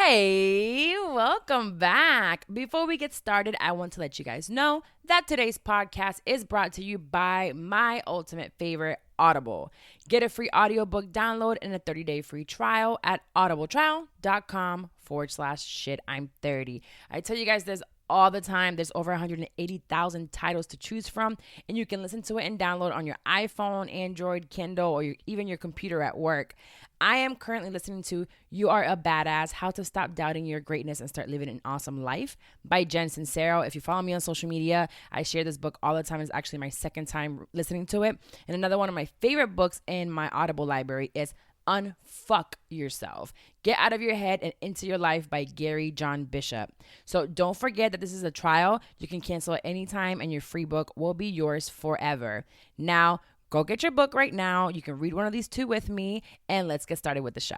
Hey, welcome back. Before we get started, I want to let you guys know that today's podcast is brought to you by my ultimate favorite, Audible. Get a free audiobook download and a 30-day free trial at audibletrial.com/shit I'm30. I tell you guys this all the time. There's over 180,000 titles to choose from, and you can listen to it and download on your iPhone, Android, Kindle, or even your computer at work. I am currently listening to You Are a Badass, How to Stop Doubting Your Greatness and Start Living an Awesome Life by Jen Sincero. If you follow me on social media, I share this book all the time. It's actually my second time listening to it. And another one of my favorite books in my Audible library is Unfuck Yourself. Get Out of Your Head and Into Your Life by Gary John Bishop. So don't forget that this is a trial. You can cancel at any time and your free book will be yours forever. Now, go get your book right now. You can read one of these two with me, and let's get started with the show.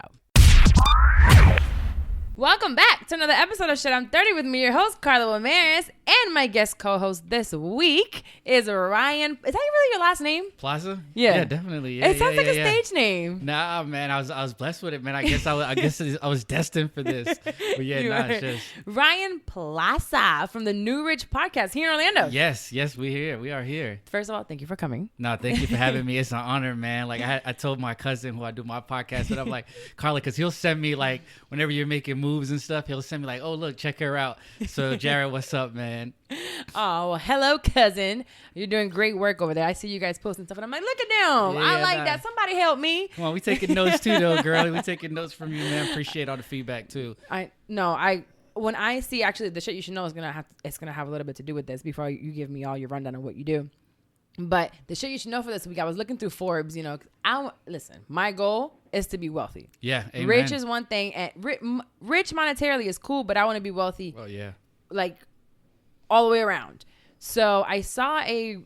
Welcome back to another episode of Shit I'm 30 with me, your host, Carla Ramirez, and my guest co-host this week is Ryan. Is that really your last name? Plaza? Yeah, definitely. Yeah, it sounds like a stage name. Nah, man, I was blessed with it, man. I guess I was destined for this. But yeah, it's just Ryan Plaza from the NewRich Podcast here in Orlando. Yes, we are here. First of all, thank you for coming. No, thank you for having me. It's an honor, man. Like I told my cousin who I do my podcast with, I'm like, Carla, because he'll send me like whenever you're making moves and stuff, he'll send me like, oh look, check her out. So Jared, what's up, man? Oh, well, hello, cousin. You're doing great work over there. I see you guys posting stuff, and I'm like, look at them. I like that. Somebody help me. Come on, we taking notes too, though, girl. We taking notes from you, man. Appreciate all the feedback too. When I see actually the shit you should know is gonna have a little bit to do with this before you give me all your rundown of what you do. But the shit you should know for this week, I was looking through Forbes. You know, listen. My goal is to be wealthy. Yeah, amen. Rich is one thing, and rich monetarily is cool, but I want to be wealthy. Oh yeah, like all the way around. So I saw a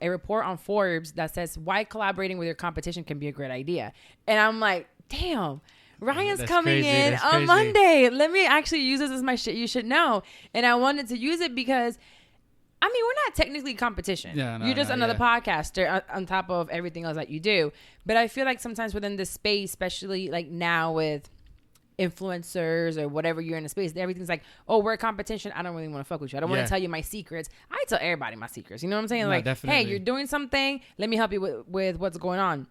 report on Forbes that says why collaborating with your competition can be a great idea, and I'm like, damn. Ryan's coming in on Monday. Let me actually use this as my shit you should know. And I wanted to use it because, I mean, we're not technically competition. Yeah, You're just another podcaster on top of everything else that you do. But I feel like sometimes within this space, especially like now with influencers or whatever you're in a space, everything's like, oh, we're a competition. I don't really want to fuck with you. I don't want to tell you my secrets. I tell everybody my secrets. You know what I'm saying? No, like, definitely. Hey, you're doing something. Let me help you with what's going on.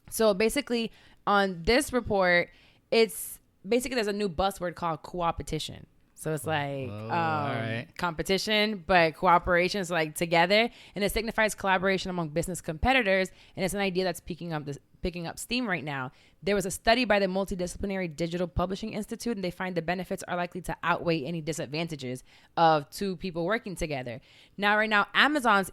So basically on this report, it's basically there's a new buzzword called co-opetition. So it's like competition, but cooperation is like together, and it signifies collaboration among business competitors. And it's an idea that's picking up steam right now. There was a study by the Multidisciplinary Digital Publishing Institute, and they find the benefits are likely to outweigh any disadvantages of two people working together. Now, right now, Amazon's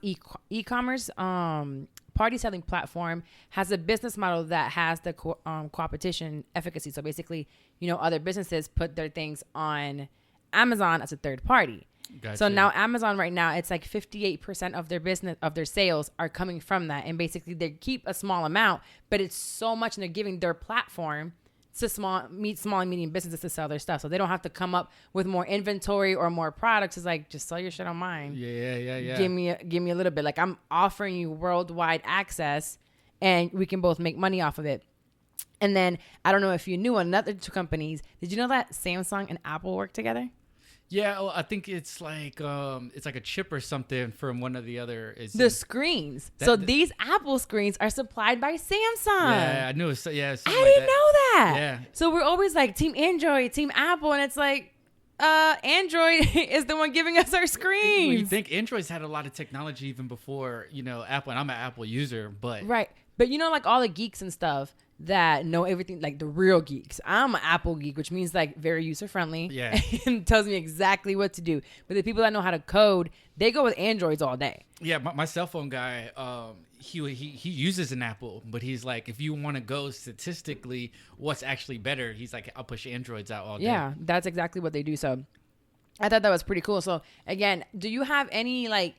e-commerce party selling platform has a business model that has the co-opetition efficacy. So basically, other businesses put their things on Amazon as a third party. Gotcha. So now Amazon right now, it's like 58% of their business, of their sales are coming from that. And basically they keep a small amount, but it's so much, and they're giving their platform to small and medium businesses to sell their stuff. So they don't have to come up with more inventory or more products. It's like, just sell your shit on mine. Yeah. Give me a little bit. Like, I'm offering you worldwide access and we can both make money off of it. And then I don't know if you knew another two companies. Did you know that Samsung and Apple work together? Yeah, well, I think it's like a chip or something from one of the other. Screens. These Apple screens are supplied by Samsung. Yeah, I knew it. I didn't know that. Yeah. So we're always like Team Android, Team Apple, and it's like Android is the one giving us our screens. When you think Android's had a lot of technology even before, Apple, and I'm an Apple user, but right. But like all the geeks and stuff that know everything, like the real geeks. I'm an Apple geek, which means like very user friendly. Yeah. And tells me exactly what to do. But the people that know how to code, they go with Androids all day. Yeah, my cell phone guy, he uses an Apple, but he's like, if you want to go statistically, what's actually better? He's like, I'll push Androids out all day. Yeah, that's exactly what they do. So I thought that was pretty cool. So again, do you have any like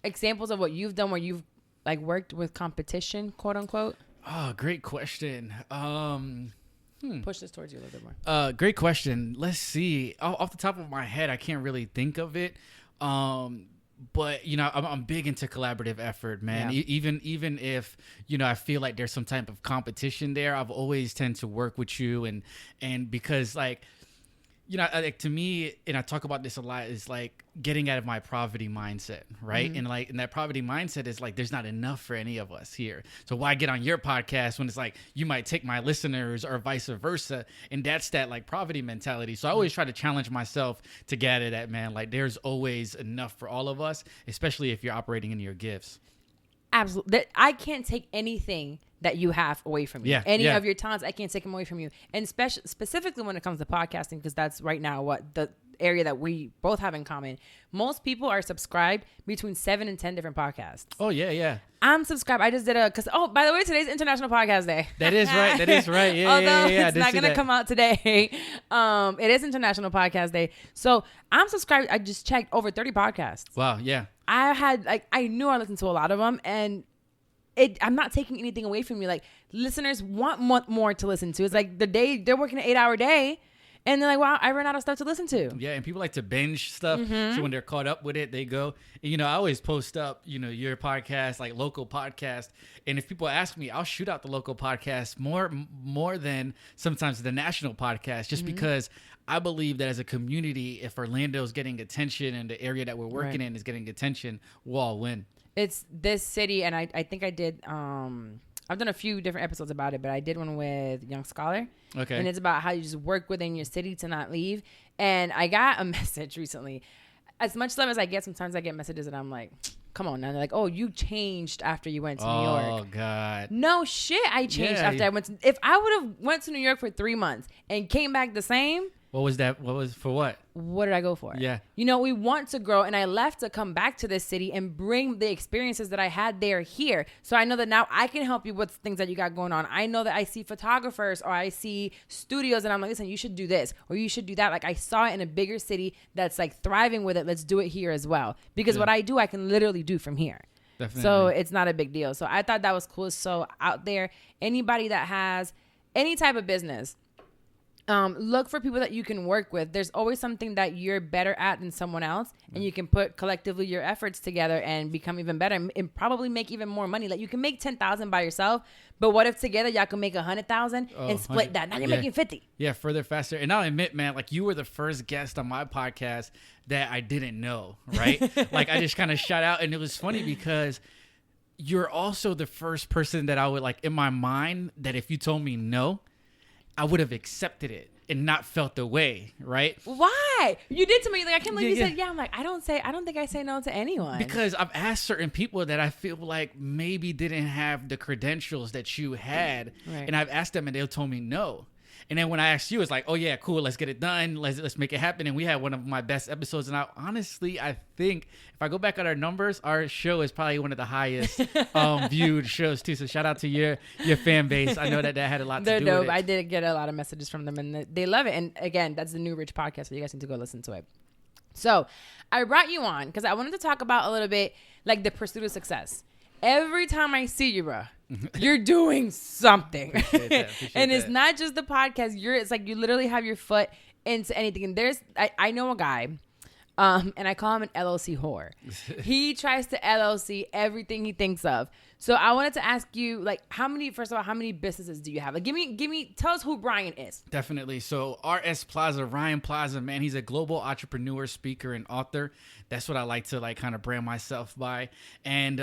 examples of what you've done where you've like worked with competition, quote unquote? Oh, great question. Push this towards you a little bit more. Great question. Let's see. Off the top of my head, I can't really think of it. But I'm big into collaborative effort, man. Yeah. Even if I feel like there's some type of competition there, I've always tend to work with you and because like you know, like to me, and I talk about this a lot, is like getting out of my poverty mindset, right? And like, and that poverty mindset is like, there's not enough for any of us here. So why get on your podcast when it's like, you might take my listeners or vice versa? And that's that like poverty mentality. So I always try to challenge myself to get at that, man. Like there's always enough for all of us, especially if you're operating in your gifts. Absolutely. I can't take anything that you have away from you. Any of your talents, I can't take them away from you. And specifically when it comes to podcasting, because that's right now what the area that we both have in common. Most people are subscribed between 7 and 10 different podcasts. Oh, yeah. I'm subscribed. I just did by the way, today's International Podcast Day. That is right. Yeah, although yeah. it's not going to come out today. It is International Podcast Day. So I'm subscribed. I just checked over 30 podcasts. Wow, yeah. I knew I listened to a lot of them, and I'm not taking anything away from you. Like, listeners want more to listen to. It's like they're working an 8-hour day, and they're like, wow, I ran out of stuff to listen to. Yeah, and people like to binge stuff. So when they're caught up with it, they go. And, you know, I always post up, you know, your podcast, like local podcast. And if people ask me, I'll shoot out the local podcast more than sometimes the national podcast, just because I believe that as a community, if Orlando's getting attention and the area that we're working in is getting attention, we'll all win. It's this city, and I think I did, I've done a few different episodes about it, but I did one with Young Scholar. Okay. And it's about how you just work within your city to not leave. And I got a message recently. As much love as I get, sometimes I get messages and I'm like, come on now. They're like, oh, you changed after you went to New York. Oh, God. No shit, I changed after I went to... If I would have went to New York for 3 months and came back the same... What was that? What was for what? What did I go for? Yeah. You know, we want to grow, and I left to come back to this city and bring the experiences that I had there here. So I know that now I can help you with things that you got going on. I know that I see photographers or I see studios, and I'm like, listen, you should do this or you should do that. Like, I saw it in a bigger city that's like thriving with it. Let's do it here as well. Because what I do, I can literally do from here. Definitely. So it's not a big deal. So I thought that was cool. So out there, anybody that has any type of business, look for people that you can work with. There's always something that you're better at than someone else, and you can put collectively your efforts together and become even better and probably make even more money. Like, you can make $10,000 by yourself, but what if together y'all can make $100,000 and split that? Now you're making 50. Yeah, further, faster. And I'll admit, man, like, you were the first guest on my podcast that I didn't know, right? Like, I just kind of shout out, and it was funny because you're also the first person that I would, like, in my mind, that if you told me no, I would have accepted it and not felt the way, right? Why? You did to me. Like, I can't believe you said, I'm like, I don't think I say no to anyone. Because I've asked certain people that I feel like maybe didn't have the credentials that you had. Right. And I've asked them and they'll told me no. And then when I asked you, it's like, oh yeah, cool, let's get it done. Let's make it happen. And we had one of my best episodes. And I think if I go back on our numbers, our show is probably one of the highest viewed shows too. So shout out to your fan base. I know that had a lot to do with it. They're dope. I did get a lot of messages from them and they love it. And again, that's the NewRich Podcast. So you guys need to go listen to it. So I brought you on because I wanted to talk about a little bit like the pursuit of success. Every time I see you, bro, you're doing something. Appreciate and it's not just the podcast. It's like you literally have your foot into anything. And I know a guy, and I call him an LLC whore. He tries to LLC everything he thinks of. So I wanted to ask you, like, first of all, how many businesses do you have? Like, tell us who Brian is. Definitely. So RS Plaza, Ryan Plaza, man, he's a global entrepreneur, speaker, and author. That's what I like to like kind of brand myself by. And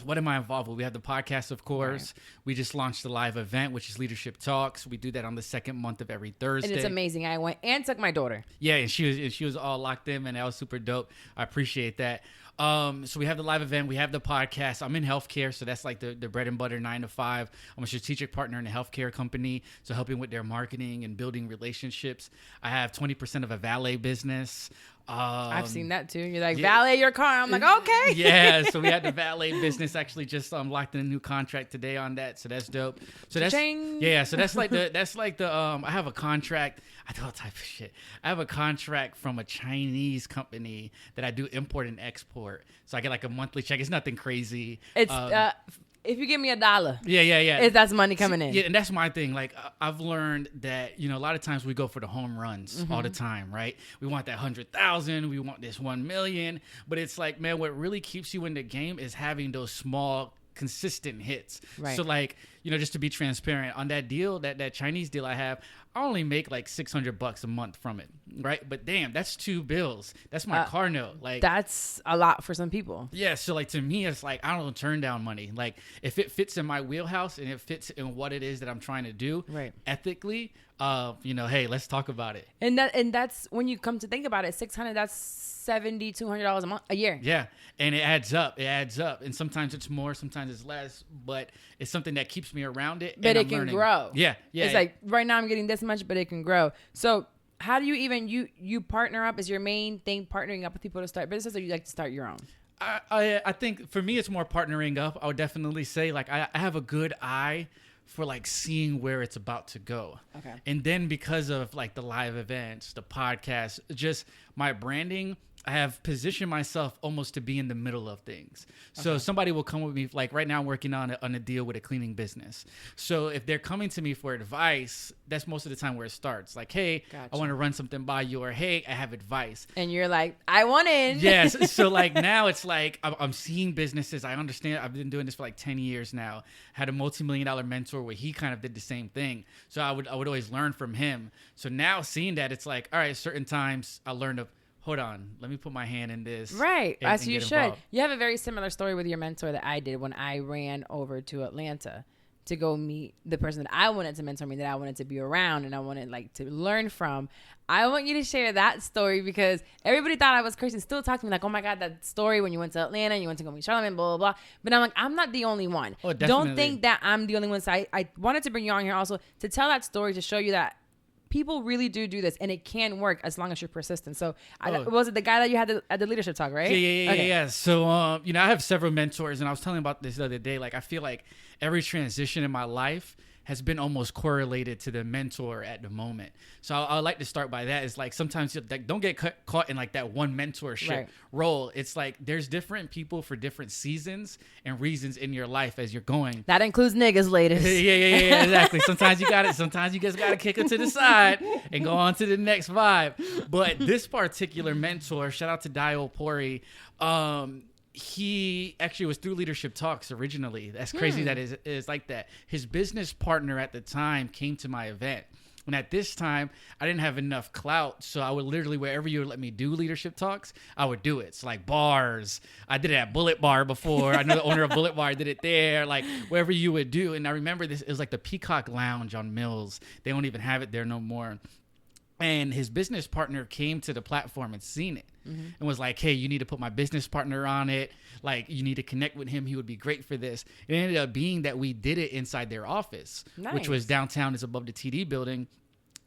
what am I involved with? We have the podcast, of course. Right. We just launched a live event, which is Leadership Talks. We do that on the second month of every Thursday. And it's amazing. I went and took my daughter. Yeah, and she was all locked in, and that was super dope. I appreciate that. So we have the live event, we have the podcast. I'm in healthcare, so that's like the bread and butter 9 to 5. I'm a strategic partner in a healthcare company, so helping with their marketing and building relationships. I have 20% of a valet business. I've seen that too. You're like, valet your car. I'm like, okay. Yeah. So we had the valet business actually just locked in a new contract today on that. So that's dope. So that's So that's like the I have a contract. I do all type of shit. I have a contract from a Chinese company that I do import and export. So I get like a monthly check. It's nothing crazy. It's if you give me $1, yeah, that's money coming in. Yeah, and that's my thing. Like, I've learned that, you know, a lot of times we go for the home runs all the time, right? We want that 100,000, we want this 1 million, but it's like, man, what really keeps you in the game is having those small, consistent hits. Right. So like, just to be transparent on that deal, that Chinese deal I have, I only make like $600 a month from it, right? But damn, that's 2 bills. That's my car note. Like, that's a lot for some people. Yeah, so like to me, it's like I don't turn down money. Like if it fits in my wheelhouse and it fits in what it is that I'm trying to do, right, ethically, hey, let's talk about it. And that's when you come to think about it, $600, that's $200 a year. Yeah, and it adds up. And sometimes it's more, sometimes it's less, but it's something that keeps me around it. But it can grow. Yeah. It's like right now I'm getting this much, but it can grow. So how do you even you partner up? Is your main thing partnering up with people to start businesses, or you like to start your own? I think for me it's more partnering up. I would definitely say like I have a good eye for like seeing where it's about to go. Okay. And then because of like the live events, the podcast, just my branding, I have positioned myself almost to be in the middle of things. So somebody will come with me, like right now I'm working on a deal with a cleaning business. So if they're coming to me for advice, that's most of the time where it starts. Like, hey, gotcha, I want to run something by you, or hey, I have advice. And you're like, I want in. Yes. So like now it's like I'm seeing businesses. I understand. I've been doing this for like 10 years now. Had a multi-million-dollar mentor where he kind of did the same thing. So I would always learn from him. So now seeing that, it's like, all right, certain times I learned to, hold on, let me put my hand in this. Right, as you should. Involved. You have a very similar story with your mentor that I did when I ran over to Atlanta to go meet the person that I wanted to mentor me, that I wanted to be around and I wanted like to learn from. I want you to share that story because everybody thought I was crazy and still talk to me like, oh my God, that story when you went to Atlanta and you went to go meet Charlamagne, blah, blah, blah. But I'm like, I'm not the only one. Oh, definitely. Don't think that I'm the only one. So I wanted to bring you on here also to tell that story, to show you that people really do this, and it can work as long as you're persistent. So, was it the guy that you had at the leadership talk, right? Yeah. So, I have several mentors, and I was telling about this the other day. Like, I feel like every transition in my life has been almost correlated to the mentor at the moment. So I like to start by that. It's like sometimes don't get caught in like that one mentorship role. It's like there's different people for different seasons and reasons in your life as you're going. That includes niggas, ladies. Yeah, exactly. Sometimes you got it. Sometimes you just got to kick it to the side and go on to the next vibe. But this particular mentor, shout out to Dio Pori, he actually was through Leadership Talks originally. That's crazy that is like that. His business partner at the time came to my event. And at this time, I didn't have enough clout. So I would literally, wherever you would let me do Leadership Talks, I would do it. So like bars. I did it at Bullet Bar before. I know the owner of Bullet Bar did it there. Like wherever you would do. And I remember this, it was like the Peacock Lounge on Mills. They don't even have it there no more. And his business partner came to the platform and seen it and was like, hey, you need to put my business partner on it. Like, you need to connect with him. He would be great for this. It ended up being that we did it inside their office, which was downtown. It's above the TD building.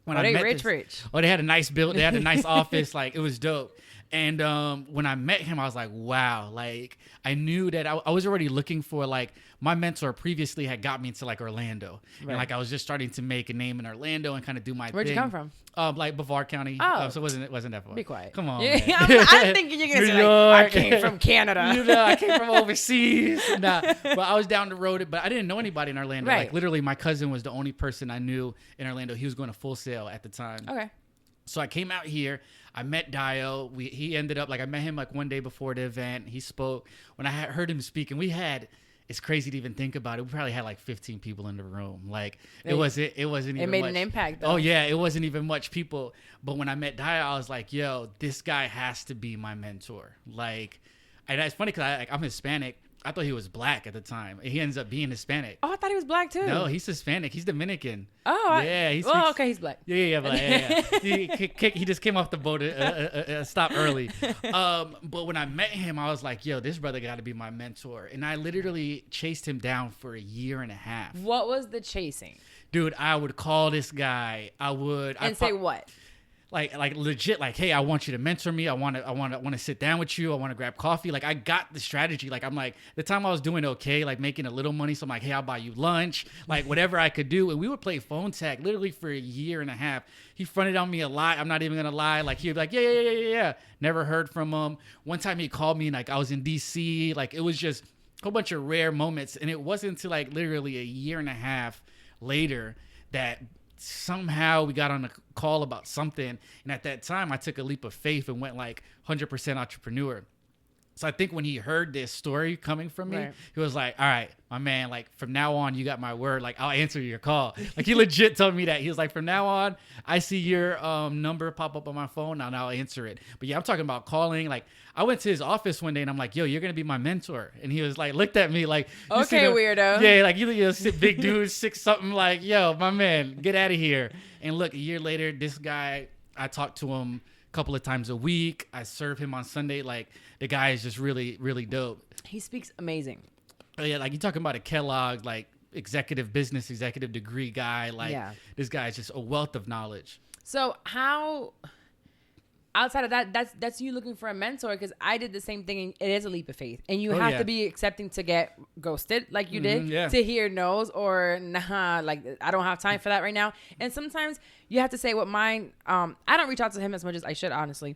When they rich. Oh, they had a nice build. They had a nice office. Like, it was dope. And when I met him, I was like, wow. Like, I knew that I was already looking for, like, my mentor previously had got me into, like, Orlando. Right. And, like, I was just starting to make a name in Orlando and kind of do my Where'd thing. you come from? Like, Brevard County. Oh. So it wasn't that far. Be quiet. Come on, man. man. I'm thinking you're going to say, like, I came from Canada. I came from overseas. Nah, but I was down the road. But I didn't know anybody in Orlando. Right. Like, literally, my cousin was the only person I knew in Orlando. He was going to Full Sail at the time. Okay. So I came out here. I met Dio. He ended up, like, I met him like one day before the event. He spoke. When I heard him speak, and it's crazy to even think about it. We probably had like 15 people in the room. Like it wasn't even It made much. An impact though. Oh yeah, it wasn't even much people. But when I met Dio, I was like, yo, this guy has to be my mentor. Like, and it's funny because I'm Hispanic. I thought he was black at the time. He ends up being Hispanic. Oh, I thought he was black too. No, he's Hispanic. He's Dominican. Oh, yeah. Okay, he's black. Yeah, black. Yeah. He just came off the boat, stopped early. But when I met him, I was like, yo, this brother got to be my mentor. And I literally chased him down for a year and a half. What was the chasing? Dude, I would call this guy. Say what? Like legit, like, hey, I want you to mentor me. I want to sit down with you. I want to grab coffee. Like, I got the strategy. Like, I'm like, the time I was doing okay, like making a little money. So I'm like, hey, I'll buy you lunch, like whatever I could do. And we would play phone tag literally for a year and a half. He fronted on me a lot. I'm not even gonna lie. Like, he'd be like, yeah. Never heard from him. One time he called me and like I was in DC. Like, it was just a whole bunch of rare moments. And it wasn't until like literally a year and a half later that somehow we got on a call about something, and at that time I took a leap of faith and went like 100% entrepreneur. So I think when he heard this story coming from me, he was like, all right, my man, like from now on, you got my word. Like I'll answer your call. Like he legit told me that. He was like, from now on, I see your number pop up on my phone and I'll answer it. But yeah, I'm talking about calling. Like I went to his office one day and I'm like, yo, you're going to be my mentor. And he was like, looked at me like, okay, weirdo. Yeah, like you big dude, 6 something, like, yo, my man, get out of here. And look, a year later, this guy, I talked to him couple of times a week. I serve him on Sunday. Like the guy is just really, really dope. He speaks amazing. Oh, yeah, like you talking about a Kellogg, like executive degree guy. Like this guy is just a wealth of knowledge. So how, outside of that, that's you looking for a mentor, because I did the same thing, and it is a leap of faith, and you have to be accepting to get ghosted like you did, to hear no's or nah, like I don't have time for that right now. And sometimes you have to say what mine. I don't reach out to him as much as I should, honestly.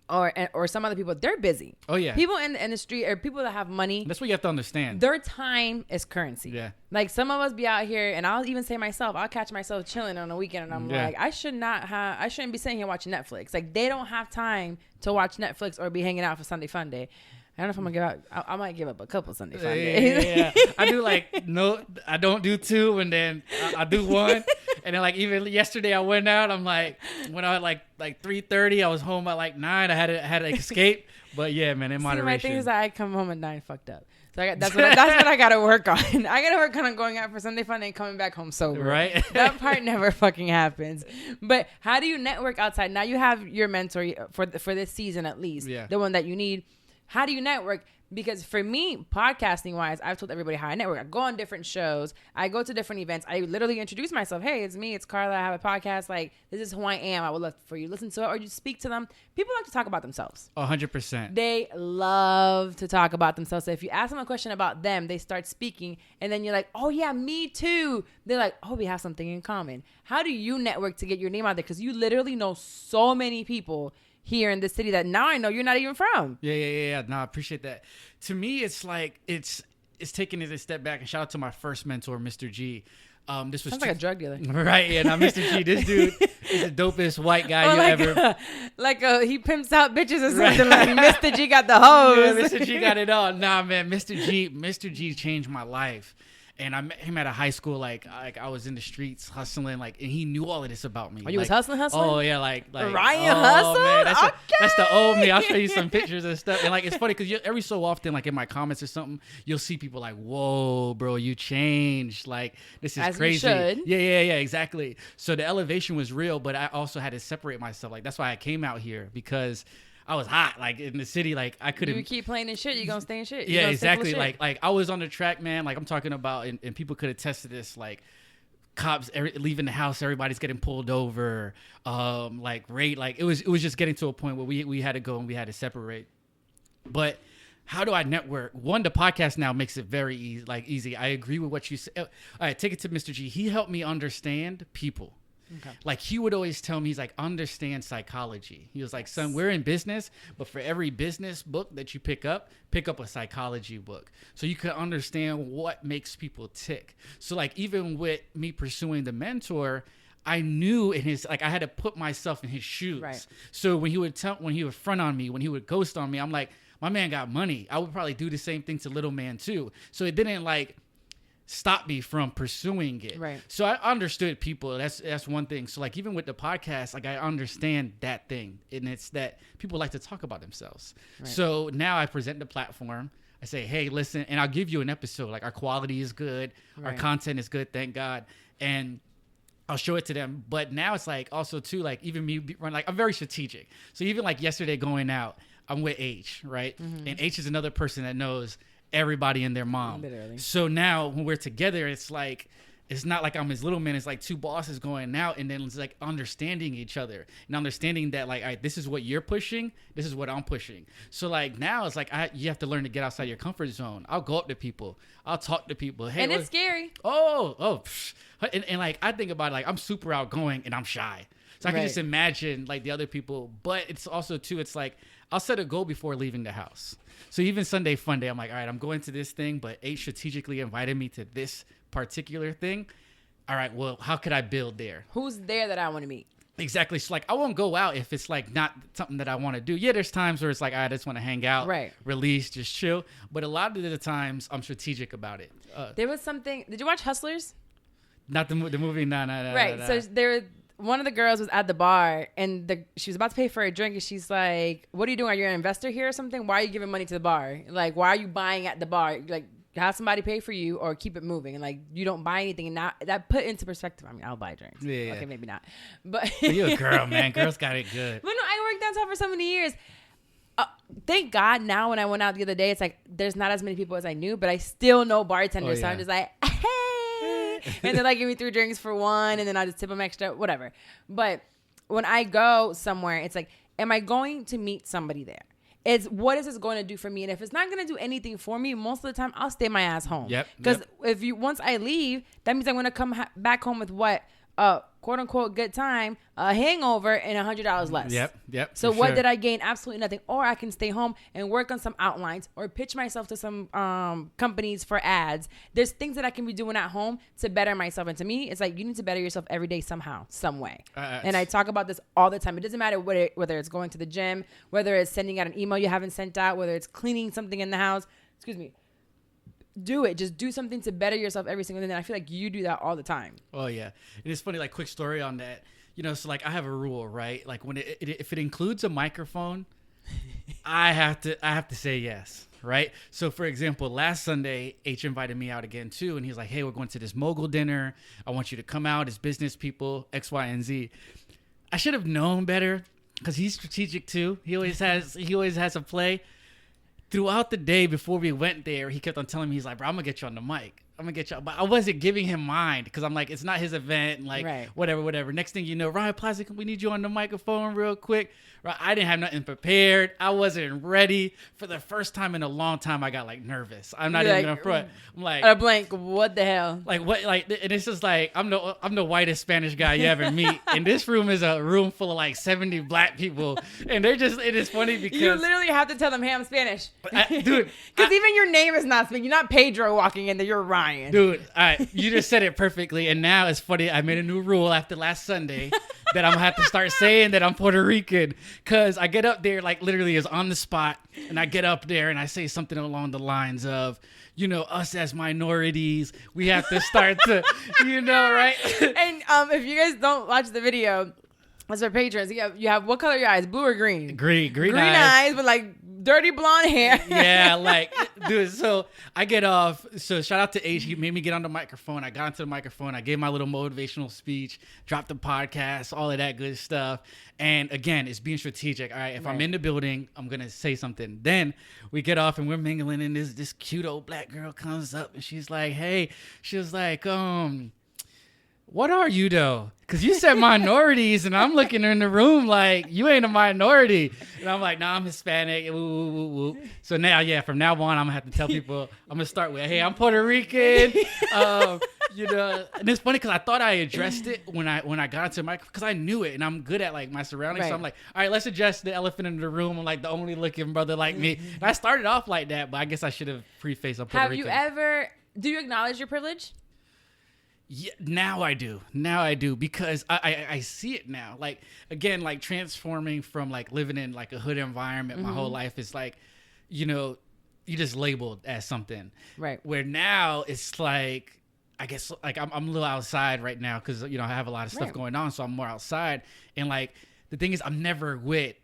Or some other people, they're busy. Oh yeah, people in the street or people that have money. That's what you have to understand. Their time is currency. Yeah, like some of us be out here, and I'll even say myself, I'll catch myself chilling on a weekend, and I'm like, I shouldn't be sitting here watching Netflix. Like they don't have time to watch Netflix or be hanging out for Sunday Fun Day. I don't know if I'm gonna give up. I might give up a couple Sunday Fun days. Yeah. I do I don't do 2, and then I do 1. And then like even yesterday I went out. I'm like, when I like 3:30, I was home at like 9. I had to escape. But yeah, man, in moderation. My thing is that I come home at 9 fucked up. So that's what I gotta work on. I gotta work on going out for Sunday Fun and coming back home sober. Right. That part never fucking happens. But how do you network outside? Now you have your mentor for this season at least. Yeah. The one that you need. How do you network? Because for me, podcasting wise, I've told everybody how I network. I go on different shows. I go to different events. I literally introduce myself. Hey, it's me. It's Carla. I have a podcast. Like, this is who I am. I would love for you to listen to it or just speak to them. People like to talk about themselves. 100%. They love to talk about themselves. So if you ask them a question about them, they start speaking. And then you're like, oh, yeah, me too. They're like, oh, we have something in common. How do you network to get your name out there? Because you literally know so many people here in the city that now I know you're not even from. Yeah. No, I appreciate that. To me, it's like it's taking it a step back. And shout out to my first mentor, Mr. G. This was sounds like a drug dealer, right? Yeah, now Mr. G, this dude is the dopest white guy ever. He pimps out bitches or something. Like Mr. G got the hose. Yeah, Mr. G got it all. Nah, man, Mr. G changed my life. And I met him at a high school, like I was in the streets hustling, like, and he knew all of this about me. Oh, you was hustling? Oh yeah, like Ryan hustled. Man, that's the old me. I'll show you some pictures and stuff. And like, it's funny because every so often, like in my comments or something, you'll see people like, "Whoa, bro, you changed. Like, this is crazy." You should. Yeah, exactly. So the elevation was real, but I also had to separate myself. Like that's why I came out here, because I was hot, like in the city, like I couldn't. You keep playing in shit, you gonna stay in shit. Yeah, exactly. Like I was on the track, man. Like I'm talking about, and people could attest to this. Like cops leaving the house, everybody's getting pulled over. Like it was just getting to a point where we had to go and we had to separate. But how do I network? One, the podcast now makes it very easy. I agree with what you said. All right, take it to Mr. G. He helped me understand people. Okay. Like he would always tell me, he's like, understand psychology. He was like, son, we're in business, but for every business book that you pick up a psychology book so you can understand what makes people tick. So like even with me pursuing the mentor, I knew in his, like I had to put myself in his shoes. Right. So when he would front on me, when he would ghost on me, I'm like, my man got money. I would probably do the same thing to little man too. So it didn't like stop me from pursuing it. Right. So I understood people. That's one thing. So like even with the podcast, like I understand that thing, and it's that people like to talk about themselves. Right. So now I present the platform. I say, hey, listen, and I'll give you an episode. Like our quality is good, our content is good, thank God, and I'll show it to them. But now it's like also too, like even me like I'm very strategic. So even like yesterday going out, I'm with H, right? Mm-hmm. And H is another person that knows everybody and their mom. Literally. So now when we're together, it's like, it's not like I'm his little man. It's like two bosses going out, and then it's like understanding each other and understanding that like, all right, this is what you're pushing. This is what I'm pushing. So like now it's like, you have to learn to get outside your comfort zone. I'll go up to people. I'll talk to people. Hey, and it's scary. And like, I think about it, like I'm super outgoing and I'm shy. So I can just imagine like the other people, but it's also too, it's like, I'll set a goal before leaving the house. So even Sunday Fun Day, I'm like, all right, I'm going to this thing, but H strategically invited me to this particular thing. All right, well, how could I build there? Who's there that I want to meet? Exactly. So like I won't go out if it's like not something that I want to do. Yeah, there's times where it's like I just want to hang out, release, just chill. But a lot of the times I'm strategic about it. There was something. Did you watch Hustlers? Not the movie. No. Right. So one of the girls was at the bar and she was about to pay for a drink and she's like, "What are you doing? Are you an investor here or something? Why are you giving money to the bar? Like, why are you buying at the bar? Like, have somebody pay for you or keep it moving." And like, you don't buy anything. And that put into perspective. I mean, I'll buy drinks. Yeah. Okay, maybe not. But you're a girl, man. Girls got it good. But no, I worked downtown for so many years. Thank God now when I went out the other day, it's like there's not as many people as I knew, but I still know bartenders. So I'm just like, hey. And they're like, give me 3 drinks for one. And then I just tip them extra, whatever. But when I go somewhere, it's like, am I going to meet somebody there? It's what is this going to do for me? And if it's not going to do anything for me, most of the time I'll stay my ass home. Because once I leave, that means I'm going to come back home with what? Quote unquote good time, a hangover, and $100 less. Yep. So what did I gain? Absolutely nothing. Or I can stay home and work on some outlines or pitch myself to some companies for ads. There's things that I can be doing at home to better myself. And to me, it's like you need to better yourself every day somehow, some way. And I talk about this all the time. It doesn't matter whether it's going to the gym, whether it's sending out an email you haven't sent out, whether it's cleaning something in the house. Excuse me. Do it. Just do something to better yourself every single day. And I feel like you do that all the time. Oh yeah. And it's funny, like quick story on that. You know, so like I have a rule, right? Like when if it includes a microphone, I have to say yes, right? So for example, last Sunday, H invited me out again too, and he's like, "Hey, we're going to this mogul dinner. I want you to come out as business people, X, Y, and Z." I should have known better because he's strategic too. He always has a play. Throughout the day before we went there, he kept on telling me, he's like, "Bro, I'm gonna get you on the mic. I'm gonna get you." But I wasn't giving him mind because I'm like, it's not his event. Like, whatever. Next thing you know, Ryan Plaza, we need you on the microphone real quick. Right? I didn't have nothing prepared. I wasn't ready. For the first time in a long time, I got like nervous. I'm not even gonna front. I'm like, a blank. What the hell? Like what? Like, and it's just like I'm the whitest Spanish guy you ever meet. And this room is a room full of like 70 black people, and it is funny because you literally have to tell them, "Hey, I'm Spanish," dude. Because even your name is not Spanish. You're not Pedro walking in there. You're Ryan. Dude, you just said it perfectly. And now it's funny. I made a new rule after last Sunday that I'm going to have to start saying that I'm Puerto Rican. Because I get up there, like literally is on the spot. And I get up there and I say something along the lines of, you know, us as minorities, we have to start to, you know, right? And if you guys don't watch the video, as for patrons, you have what color are your eyes? Blue or green? Green eyes with like dirty blonde hair. Yeah, like, dude, so I get off. So shout out to H. He made me get on the microphone. I got onto the microphone. I gave my little motivational speech, dropped the podcast, all of that good stuff. And again, it's being strategic. All right, if I'm in the building, I'm going to say something. Then we get off and we're mingling, and this cute old black girl comes up and she's like, "Hey," she was like, "What are you though? Because you said minorities," and I'm looking in the room like, "You ain't a minority." And I'm like, "Nah, I'm Hispanic." Woo. So now, from now on, I'm gonna have to tell people. I'm gonna start with, "Hey, I'm Puerto Rican." You know, and it's funny because I thought I addressed it when I got into the microphone because I knew it and I'm good at like my surroundings. So I'm like, all right, let's address the elephant in the room. I'm like the only looking brother like me. And I started off like that, but I guess I should have prefaced I'm Puerto Rican. Do you acknowledge your privilege? Yeah, now I do because I see it now. Like, again, like transforming from like living in like a hood environment my whole life is like, you know, you just labeled as something. Right. Where now it's like, I guess like I'm a little outside right now because, you know, I have a lot of stuff going on. So I'm more outside. And like, the thing is, I'm never with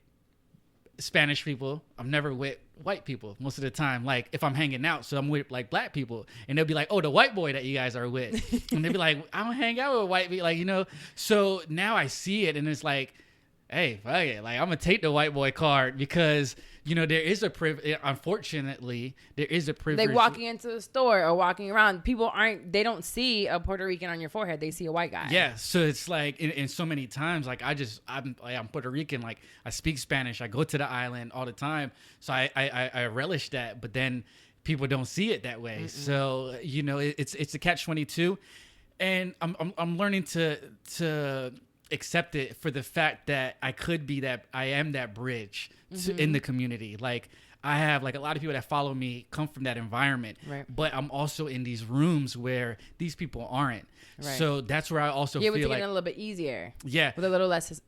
Spanish people. I'm never with white people most of the time. Like if I'm hanging out, so I'm with like black people, and they'll be like, "Oh, the white boy that you guys are with," and they'll be like, "I don't hang out with white people," like, you know. So now I see it, and it's like, hey, fuck it, like I'm gonna take the white boy card because, you know, there is a unfortunately, there is a privilege. Like walking into the store or walking around, they don't see a Puerto Rican on your forehead. They see a white guy. Yeah. So it's like, in so many times, like I'm Puerto Rican. Like I speak Spanish. I go to the island all the time. So I relish that, but then people don't see it that way. So, you know, it's a catch-22, and I'm learning to accept it for the fact that I am that bridge in the community. Like I have like a lot of people that follow me come from that environment, right. but I'm also in these rooms where these people aren't. Right. So that's where I also feel like it a little bit easier. Yeah. With a little less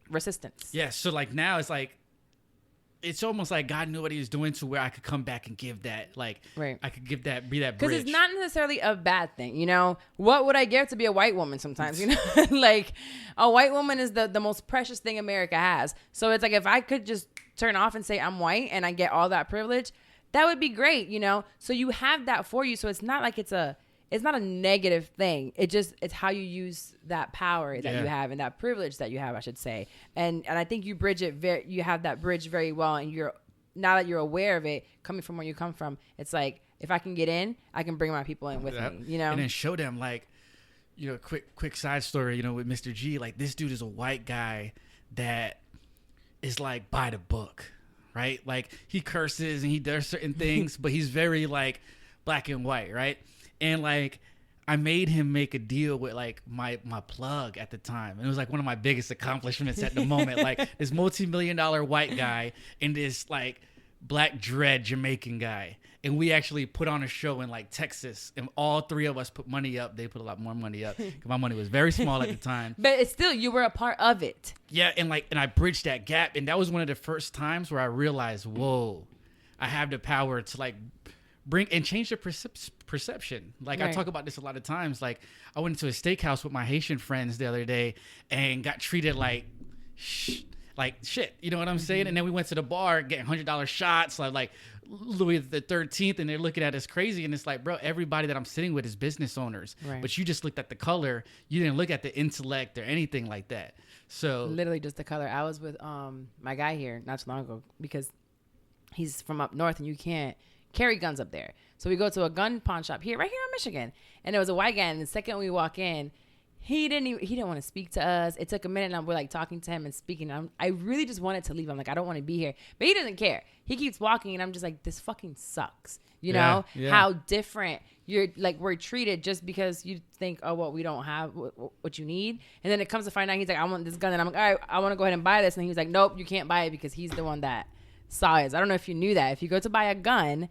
resistance. Yeah. So like now it's like, it's almost like God knew what he was doing to where I could come back and give that, like, right. I could give that, be that bridge. Because it's not necessarily a bad thing, you know? What would I give to be a white woman sometimes, you know? Like, a white woman is the most precious thing America has. So it's like, if I could just turn off and say I'm white and I get all that privilege, that would be great, you know? So you have that for you. So it's not like it's not a negative thing. It's how you use that power that you have and that privilege that you have, I should say. And I think you bridge it you have that bridge very well. And now that you're aware of it, coming from where you come from, it's like, if I can get in, I can bring my people in with me, you know? And then show them, like, you know, quick side story, you know, with Mr. G, like, this dude is a white guy that is like by the book, right? Like, he curses and he does certain things, but he's very like black and white, right? And like, I made him make a deal with like my plug at the time. And it was like one of my biggest accomplishments at the moment. Like, this multi-million-dollar white guy and this like black dread Jamaican guy. And we actually put on a show in like Texas, and all three of us put money up. They put a lot more money up because my money was very small at the time. But it's still, you were a part of it. Yeah. And I bridged that gap. And that was one of the first times where I realized, whoa, I have the power to like bring and change the perception. Like, right. I talk about this a lot of times. Like, I went into a steakhouse with my Haitian friends the other day and got treated like shit. You know what I'm saying? And then we went to the bar getting $100 shots, like Louis the 13th, and they're looking at us crazy. And it's like, bro, everybody that I'm sitting with is business owners, right. But you just looked at the color. You didn't look at the intellect or anything like that. So literally just the color. I was with my guy here not too long ago because he's from up north and you can't carry guns up there. So we go to a gun pawn shop right here in Michigan. And there was a white guy, and the second we walk in, he didn't want to speak to us. It took a minute, and we're like talking to him and speaking. I really just wanted to leave. I'm like, I don't want to be here. But he doesn't care. He keeps walking, and I'm just like, this fucking sucks. You know how different we're treated just because you think, oh, well, we don't have what you need. And then it comes to find out, he's like, I want this gun. And I'm like, all right, I want to go ahead and buy this. And he was like, nope, you can't buy it because he's the one that saw it. I don't know if you knew that. If you go to buy a gun,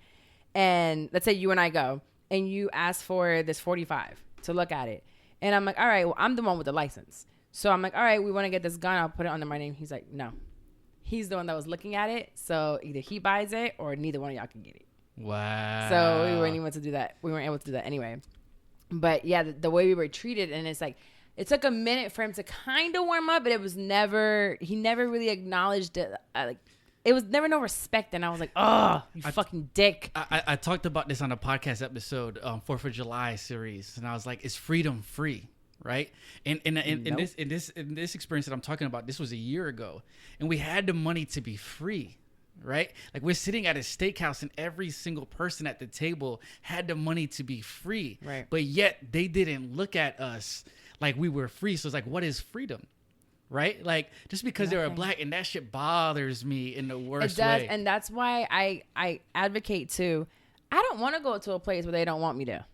and let's say you and I go, and you ask for this 45 to look at it. And I'm like, all right, well, I'm the one with the license. So I'm like, all right, we want to get this gun. I'll put it under my name. He's like, no. He's the one that was looking at it. So either he buys it or neither one of y'all can get it. Wow. So we weren't able to do that. We weren't able to do that anyway. But yeah, the way we were treated, and it's like, it took a minute for him to kind of warm up, but he never really acknowledged it. It was never no respect, and I was like, oh, you fucking dick. I talked about this on a podcast episode, 4th of July series, and I was like, is freedom free, right? And nope. in this experience that I'm talking about, this was a year ago, and we had the money to be free, right? Like, we're sitting at a steakhouse, and every single person at the table had the money to be free, right? But yet they didn't look at us like we were free. So it's like, what is freedom? Right? Like, just because they were black, and that shit bothers me in the worst way. And that's why I advocate too. I don't want to go to a place where they don't want me to.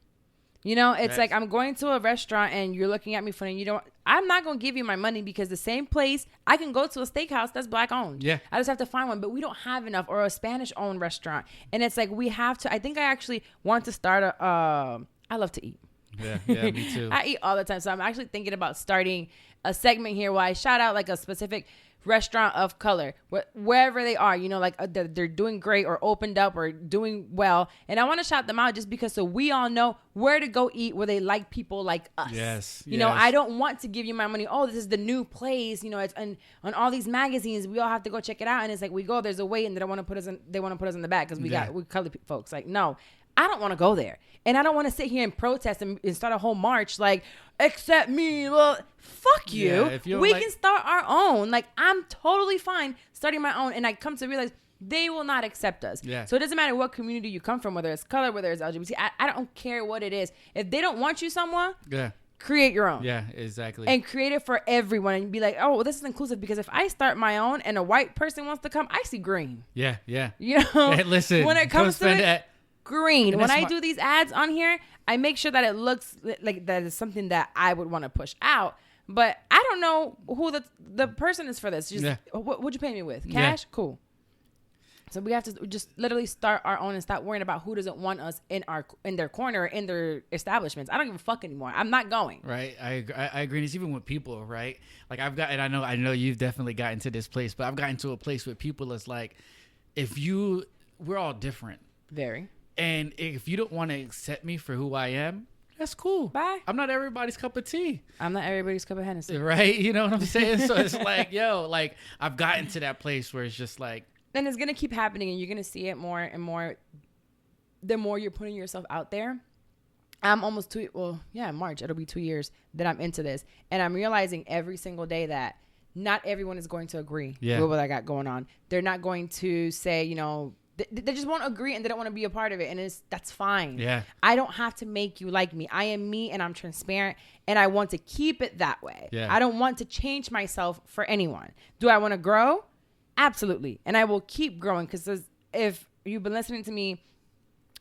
You know, it's like, I'm going to a restaurant and you're looking at me funny. I'm not going to give you my money because the same place, I can go to a steakhouse that's black owned. Yeah. I just have to find one, but we don't have enough, or a Spanish owned restaurant. And it's like, we have to, I think I actually want to start I love to eat. Yeah, me too. I eat all the time. So I'm actually thinking about starting a segment here where I shout out like a specific restaurant of color, wherever they are, you know, like they're doing great or opened up or doing well. And I want to shout them out just because so we all know where to go eat where they like people like us. Yes. You know, I don't want to give you my money. Oh, this is the new place. You know, it's on all these magazines. We all have to go check it out. And it's like, we go, there's a wait, and they want to put us in the back because we color folks. Like, no, I don't want to go there. And I don't want to sit here and protest and start a whole march like, accept me. Well, fuck you. Yeah, we can start our own. Like, I'm totally fine starting my own. And I come to realize they will not accept us. Yeah. So it doesn't matter what community you come from, whether it's color, whether it's LGBT. I don't care what it is. If they don't want you somewhere, create your own. Yeah, exactly. And create it for everyone and be like, oh, well, this is inclusive, because if I start my own and a white person wants to come, I see green. Yeah. You know? Hey, listen, when it comes to it, green. When I do these ads on here, I make sure that it looks like that is something that I would want to push out. But I don't know who the person is for this. Just what would you pay me with? Cash? Yeah. Cool. So we have to just literally start our own and stop worrying about who doesn't want us in their corner, in their establishments. I don't give a fuck anymore. I'm not going. Right. I agree. It's even with people, right? Like I know you've definitely gotten to this place, but I've gotten to a place with people that's like, we're all different. Very. And if you don't want to accept me for who I am, that's cool. Bye. I'm not everybody's cup of tea. I'm not everybody's cup of Hennessy. Right. You know what I'm saying? So it's like, like I've gotten to that place where it's just like. And it's going to keep happening, and you're going to see it more and more the more you're putting yourself out there. I'm almost March, it'll be 2 years that I'm into this. And I'm realizing every single day that not everyone is going to agree with what I got going on. They're not going to say, you know, they just won't agree and they don't want to be a part of it. And that's fine. Yeah. I don't have to make you like me. I am me and I'm transparent and I want to keep it that way. Yeah. I don't want to change myself for anyone. Do I want to grow? Absolutely. And I will keep growing because if you've been listening to me,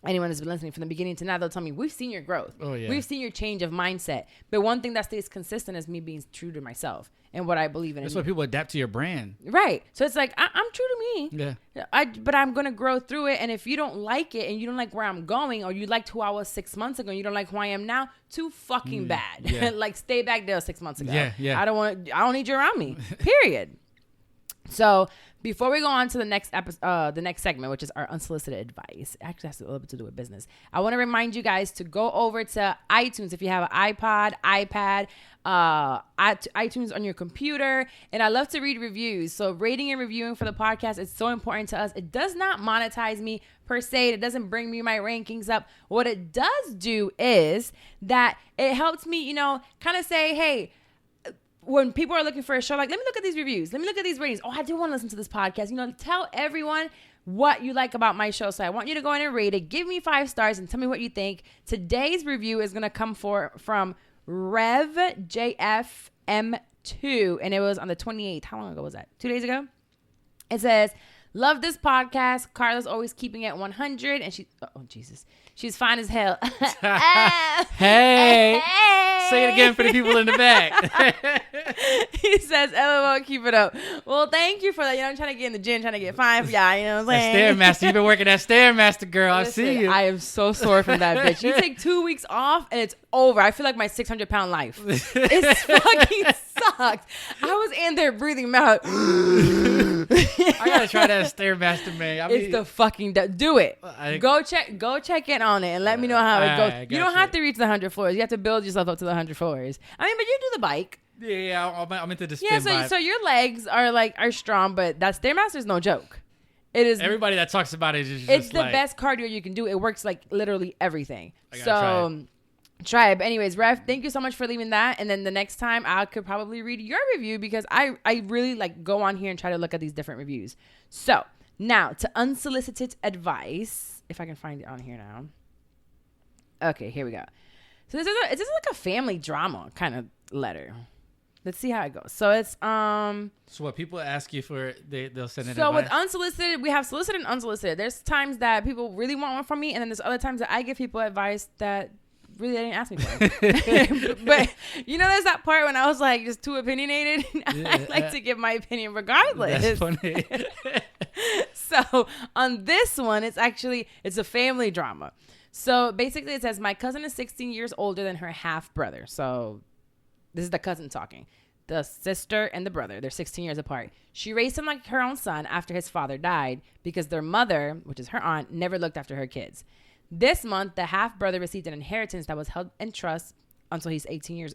anyone that's been listening from the beginning to now, they'll tell me, we've seen your growth. Oh, yeah. We've seen your change of mindset. But one thing that stays consistent is me being true to myself and what I believe in. That's why people adapt to your brand. Right. So it's like, I'm true to me. Yeah. But I'm going to grow through it. And if you don't like it and you don't like where I'm going, or you liked who I was 6 months ago and you don't like who I am now, too fucking bad. Yeah. Like, stay back there 6 months ago. Yeah. I don't need you around me. Period. So before we go on to the next episode, the next segment, which is our unsolicited advice, it actually has a little bit to do with business. I want to remind you guys to go over to iTunes if you have an iPod, iPad, iTunes on your computer. And I love to read reviews. So rating and reviewing for the podcast is so important to us. It does not monetize me per se. It doesn't bring me my rankings up. What it does do is that it helps me, you know, kind of say, hey, when people are looking for a show, like, let me look at these reviews. Let me look at these ratings. Oh, I do want to listen to this podcast. You know, tell everyone what you like about my show. So I want you to go in and rate it. Give me 5 stars and tell me what you think. Today's review is going to come from RevJFM2. And it was on the 28th. How long ago was that? 2 days ago? It says, love this podcast. Carla's always keeping it 100. And she's fine as hell. Hey. Say it again for the people in the back. He says, LOL, keep it up. Well, thank you for that. You know, I'm trying to get in the gym, trying to get fine for y'all. You know what I'm saying? That Stairmaster. You've been working that Stairmaster, girl. I see you. I am so sore from that bitch. You take 2 weeks off and it's over. I feel like my 600-pound life. It fucking sucks. I was in there breathing mouth. I gotta try that Stairmaster, man. It's the fucking do it. Go check in on it and let me know how it goes. You don't have to reach the 100 floors. You have to build yourself up to the 100 floors. I mean, but you do the bike. Yeah, I'm into the spin. Yeah, so your legs are strong, but that Stairmaster's no joke. It is. Everybody that talks about it is just it's the best cardio you can do. It works like literally everything. So try it. But anyways, Rev, thank you so much for leaving that. And then the next time I could probably read your review because I really like go on here and try to look at these different reviews. So now to unsolicited advice, if I can find it on here now. Okay, here we go. So this is like a family drama kind of letter. Let's see how it goes. So it's So what people ask you for, they'll send it. So with unsolicited, we have solicited and unsolicited. There's times that people really want one from me, and then there's other times that I give people advice that really they didn't ask me for. But you know, there's that part when I was like just too opinionated. I like to give my opinion regardless. That's funny. So on this one, it's a family drama. So basically it says, my cousin is 16 years older than her half brother. So this is the cousin talking. The sister and the brother, they're 16 years apart. She raised him like her own son after his father died because their mother, which is her aunt, never looked after her kids. This month, the half brother received an inheritance that was held in trust until his 18th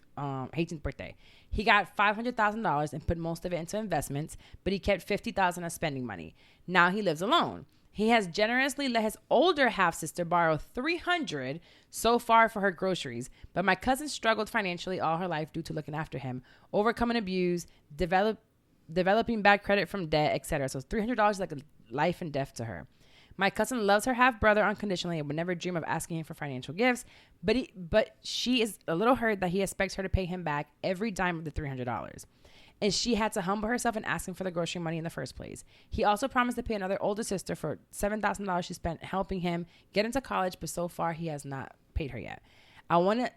birthday. He got $500,000 and put most of it into investments, but he kept $50,000 as spending money. Now he lives alone. He has generously let his older half-sister borrow $300 so far for her groceries, but my cousin struggled financially all her life due to looking after him, overcoming abuse, developing bad credit from debt, etc. So $300 is like a life and death to her. My cousin loves her half-brother unconditionally and would never dream of asking him for financial gifts, but she is a little hurt that he expects her to pay him back every dime of the $300. And she had to humble herself and ask him for the grocery money in the first place. He also promised to pay another older sister for $7,000 she spent helping him get into college, but so far he has not paid her yet. I want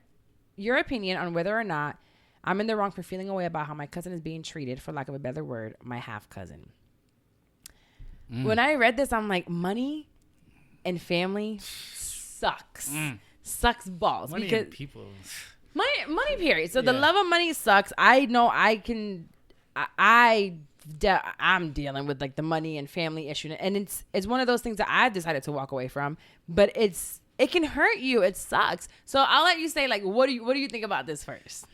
your opinion on whether or not I'm in the wrong for feeling a way about how my cousin is being treated, for lack of a better word, my half cousin. When I read this, I'm like, money and family sucks. Sucks balls. Money because and people. Money, period. So the love of money sucks. I know I'm dealing with like the money and family issue, and it's one of those things that I've decided to walk away from. But it can hurt you. It sucks. So I'll let you say, like, what do you think about this first?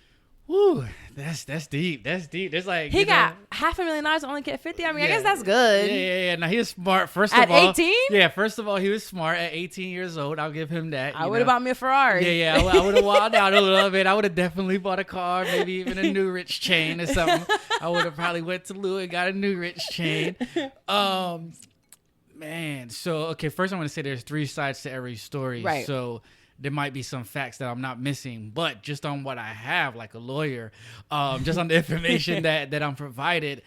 Woo, that's deep. That's deep. There's like he got $500,000 to only get 50. I mean, I guess that's good. Yeah. Now he was smart. First of all, at 18. Yeah. First of all, he was smart at 18 years old. I'll give him that. I would have bought me a Ferrari. Yeah. I would have wilded out a little bit. I would have definitely bought a car, maybe even a NewRich chain or something. I would have probably went to Lou and got a NewRich chain. Man. So okay. First, I want to say there's 3 sides to every story. Right. So there might be some facts that I'm not missing, but just on what I have, like a lawyer, just on the information that I'm provided,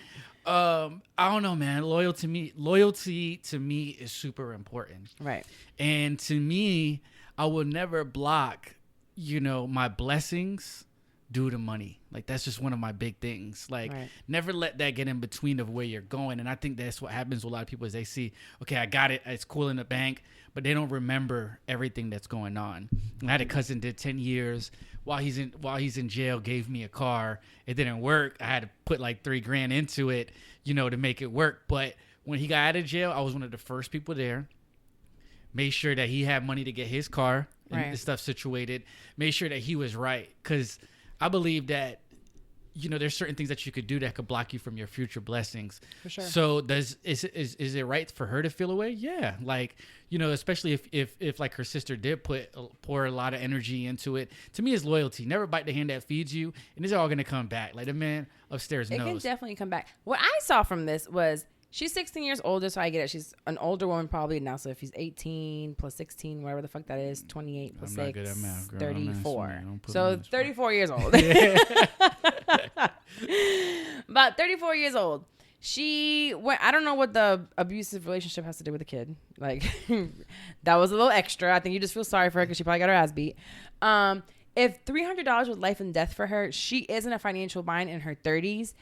I don't know, man. Loyalty to me is super important. Right. And to me, I will never block, my blessings due to money. Like, that's just one of my big things. Like, never let that get in between of where you're going. And I think that's what happens with a lot of people is they see, okay, I got it. It's cool in the bank, but they don't remember everything that's going on. I had a cousin did 10 years while he's in jail, gave me a car. It didn't work. I had to put like $3,000 into it, to make it work. But when he got out of jail, I was one of the first people there. Made sure that he had money to get his car and stuff situated. Made sure that he was right. Because I believe that, there's certain things that you could do that could block you from your future blessings. For sure. So is it right for her to feel away? Yeah. Like, especially if like her sister did pour a lot of energy into it. To me, it's loyalty. Never bite the hand that feeds you. And it's all going to come back. Like the man upstairs knows. It can definitely come back. What I saw from this was she's 16 years older, so I get it. She's an older woman probably now. So if he's 18 plus 16, whatever the fuck that is, 28 plus 6, good at math, 34. So 34 years old. About 34 years old. She went, I don't know what the abusive relationship has to do with the kid. Like, that was a little extra. I think you just feel sorry for her because she probably got her ass beat. If $300 was life and death for her, she is in a financial bind in her 30s.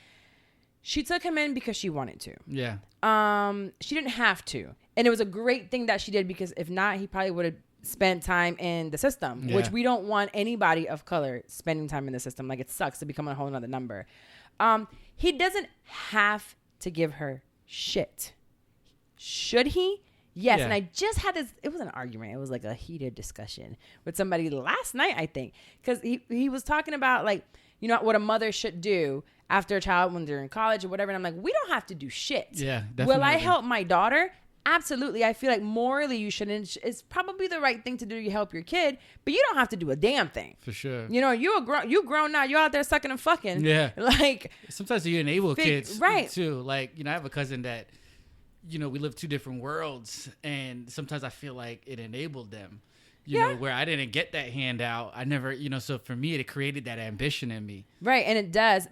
She took him in because she wanted to. Yeah. She didn't have to. And it was a great thing that she did because if not, he probably would have spent time in the system, which we don't want anybody of color spending time in the system. Like, it sucks to become a whole nother number. He doesn't have to give her shit. Should he? Yes. Yeah. And I just had this, it was an argument. It was like a heated discussion with somebody last night, I think. Because he was talking about, like, what a mother should do after a child when they're in college or whatever. And I'm like, we don't have to do shit. Yeah, definitely. Will I help my daughter? Absolutely. I feel like morally you shouldn't. It's probably the right thing to do to help your kid, but you don't have to do a damn thing. For sure. You grown now. You're out there sucking and fucking. Yeah. Like, sometimes you enable kids too. Like, I have a cousin that, we live 2 different worlds, and sometimes I feel like it enabled them. You know, where I didn't get that handout. I never, so for me, it created that ambition in me. Right. And it does.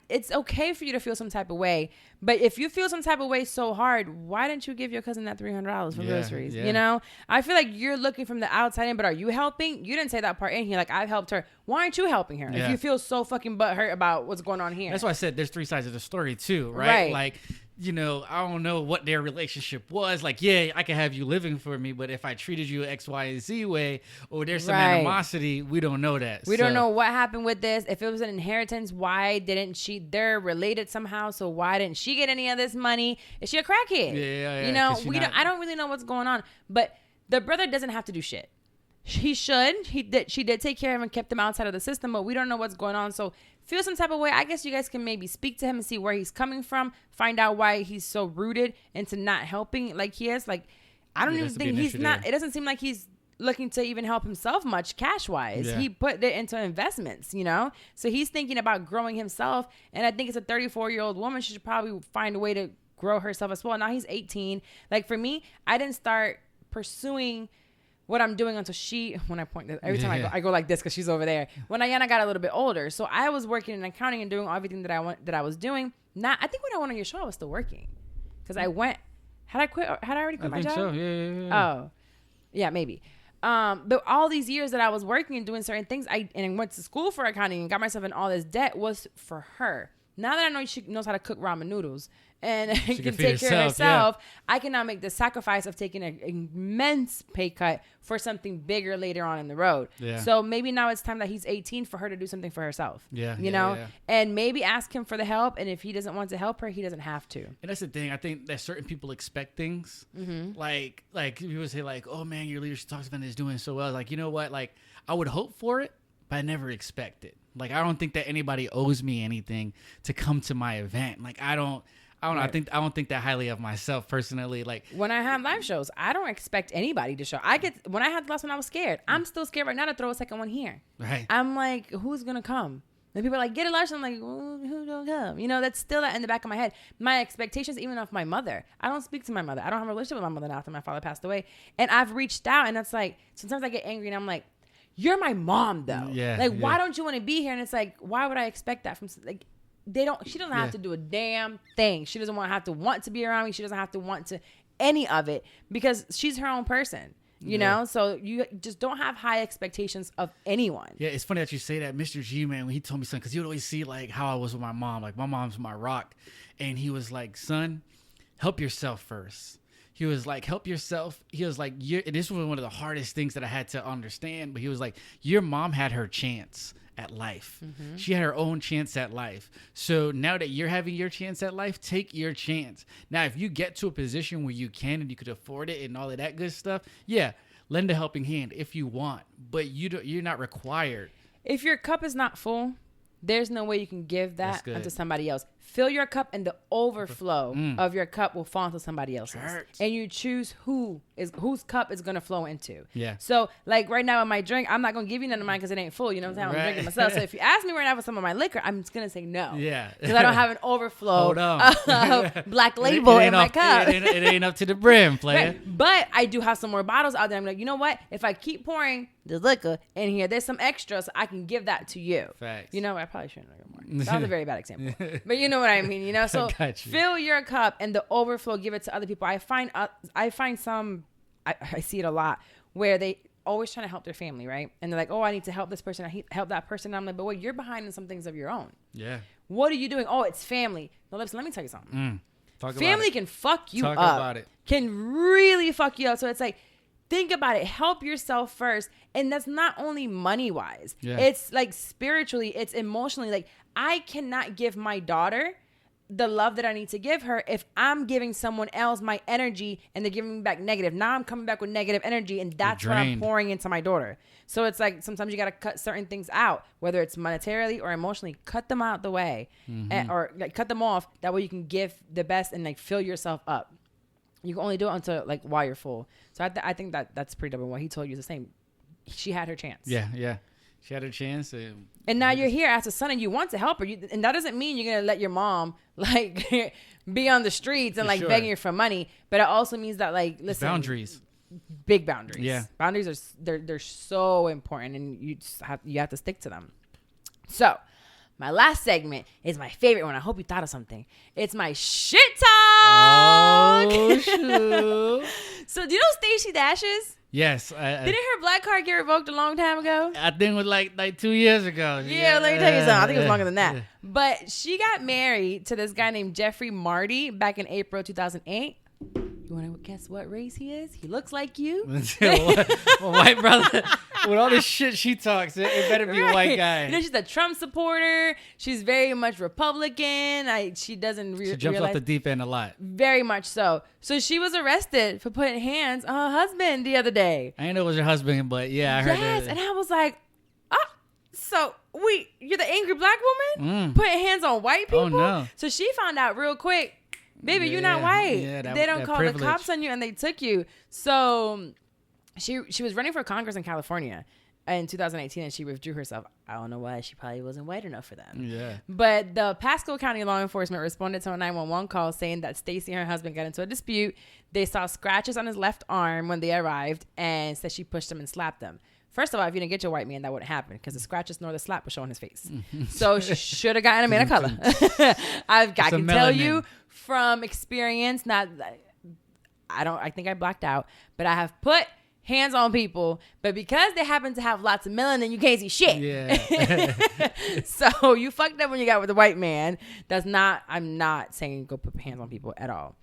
It's okay for you to feel some type of way, but if you feel some type of way so hard, why didn't you give your cousin that $300 for groceries? Yeah. I feel like you're looking from the outside in, but are you helping? You didn't say that part in here. Like, I've helped her. Why aren't you helping her? Yeah. If you feel so fucking butthurt about what's going on here. That's why I said there's 3 sides of the story too, right? Like, I don't know what their relationship was. Like, yeah, I can have you living for me, but if I treated you X, Y, and Z way, or there's some animosity, we don't know that. We don't know what happened with this. If it was an inheritance, why didn't she? They're related somehow, so why didn't she get any of this money? Is she a crackhead? Yeah. I don't really know what's going on, but the brother doesn't have to do shit. He should. She did take care of him and kept him outside of the system, but we don't know what's going on. So feel some type of way. I guess you guys can maybe speak to him and see where he's coming from. Find out why he's so rooted into not helping like he is. Like, I don't even think he's not. It doesn't seem like he's looking to even help himself much cash wise. Yeah. He put it into investments, So he's thinking about growing himself. And I think it's a 34-year-old woman. She should probably find a way to grow herself as well. Now he's 18. Like, for me, I didn't start pursuing what I'm doing until when I point this, every time I go like this because she's over there. When Ayana got a little bit older, so I was working in accounting and doing everything that I was doing. I think when I went on your show, I was still working because I went. Had I already quit my job? So. Yeah. Oh, yeah, maybe. But all these years that I was working and doing certain things, I went to school for accounting and got myself in all this debt was for her. now that I know she knows how to cook ramen noodles and can feed take care of herself, herself, I can now make the sacrifice of taking an immense pay cut for something bigger later on in the road. Yeah. So maybe now it's time that he's 18 for her to do something for herself. Yeah. You know? Yeah. And maybe ask him for the help. And if he doesn't want to help her, he doesn't have to. And that's the thing. I think that certain people expect things. Like people say like, oh man, your leadership talks event is doing so well. Like, you know what? Like, I would hope for it, but I never expect it. Like, I don't think that anybody owes me anything to come to my event. Like, I don't know. Right. I don't think that highly of myself personally. Like, when I have live shows, I don't expect anybody to show. When I had the last one, I was scared. I'm still scared right now to throw a second one here. Right. I'm like, who's gonna come? And people are like, get a live show. I'm like, well, who's gonna come? You know, that's still in the back of my head. My expectations, even of my mother. I don't speak to my mother. I don't have a relationship with my mother now after my father passed away. And I've reached out, and that's like, sometimes I get angry, and I'm like, you're my mom though. Yeah. Like, why don't you want to be here? And it's like, why would I expect that from like? She doesn't have to do a damn thing. She doesn't want to be around me. She doesn't have to want to any of it because she's her own person, you know? So you just don't have high expectations of anyone. Yeah, it's funny that you say that. Mr. G, man, when he told me something, because he would always see like how I was with my mom. Like, my mom's my rock. And he was like, son, help yourself first. He was like, help yourself. He was like, and this was one of the hardest things that I had to understand. But he was like, your mom had her chance at life. She had her own chance at life. So now that you're having your chance at life, take your chance. Now, if you get to a position where you can and you could afford it and all of that good stuff, yeah, lend a helping hand if you want, but you're not required. If your cup is not full, there's no way you can give that to somebody else. Fill your cup, and the overflow of your cup will fall into somebody else's. And you choose whose cup is going to flow into. Yeah. So, like right now in my drink, I'm not going to give you none of mine because it ain't full. You know what I'm saying? I'm drinking myself. So if you ask me right now for some of my liquor, I'm just going to say no. Yeah. Because I don't have an overflow of Black Label in my cup. It ain't up to the brim, player. Right. But I do have some more bottles out there. I'm like, you know what? If I keep pouring the liquor in here, there's some extra, so I can give that to you. Facts. You know, I probably shouldn't drink more. That was a very bad example. But you know what I mean, you know? So fill your cup, and the overflow, give it to other people. I find some, I see it a lot, where they always trying to help their family, right? And they're like, oh, I need to help this person. I help that person. And I'm like, but wait, you're behind in some things of your own. Yeah. What are you doing? Oh, it's family. No, listen, let me tell you something. Family can fuck you up. Talk about it. Can really fuck you up. So it's like, think about it. Help yourself first. And that's not only money-wise. Yeah. It's like spiritually. It's emotionally. Like, I cannot give my daughter the love that I need to give her if I'm giving someone else my energy and they're giving me back negative. Now I'm coming back with negative energy, and that's what I'm pouring into my daughter. So it's like sometimes you got to cut certain things out, whether it's monetarily or emotionally. Cut them out the way, or like cut them off. That way you can give the best and like fill yourself up. You can only do it until like while you're full. So I think that's pretty double. What he told you is the same. She had her chance. Yeah. She had her chance. And now you're here as a son and you want to help her. And that doesn't mean you're going to let your mom like be on the streets and like begging her for money. But it also means that like, listen. Boundaries. Big boundaries. Yeah. Boundaries are, they're so important, and you have to stick to them. So my last segment is my favorite one. I hope you thought of something. It's my shit talk. Oh, shoot. So do you know Stacey Dash is? Yes. Didn't her black card get revoked a long time ago? I think it was like 2 years ago. Yeah, let me tell you something. I think it was longer than that. But she got married to this guy named Jeffrey Marty back in April 2008. You want to guess what race he is? He looks like you. Well, white brother. With all this shit she talks, it better be a white guy. You know, she's a Trump supporter. She's very much Republican. She doesn't She jumps off the deep end a lot. Very much so. So she was arrested for putting hands on her husband the other day. I didn't know it was her husband, but yeah, I heard that. Yes, and I was like, so you're the angry black woman putting hands on white people? Oh, no. So she found out real quick. Baby, you're not white. Yeah, they don't call privilege. The cops on you, and they took you. So she was running for Congress in California in 2018, and she withdrew herself. I don't know why. She probably wasn't white enough for them. Yeah. But the Pasco County law enforcement responded to a 911 call saying that Stacey and her husband got into a dispute. They saw scratches on his left arm when they arrived, and said she pushed him and slapped him. First of all, if you didn't get your white man, that wouldn't happen because the scratches nor the slap was showing his face. So she should have gotten a man of color. I can tell you from experience, I think I blacked out, but I have put hands on people, but because they happen to have lots of melanin, you can't see shit. Yeah. So you fucked up when you got with a white man. I'm not saying go put hands on people at all.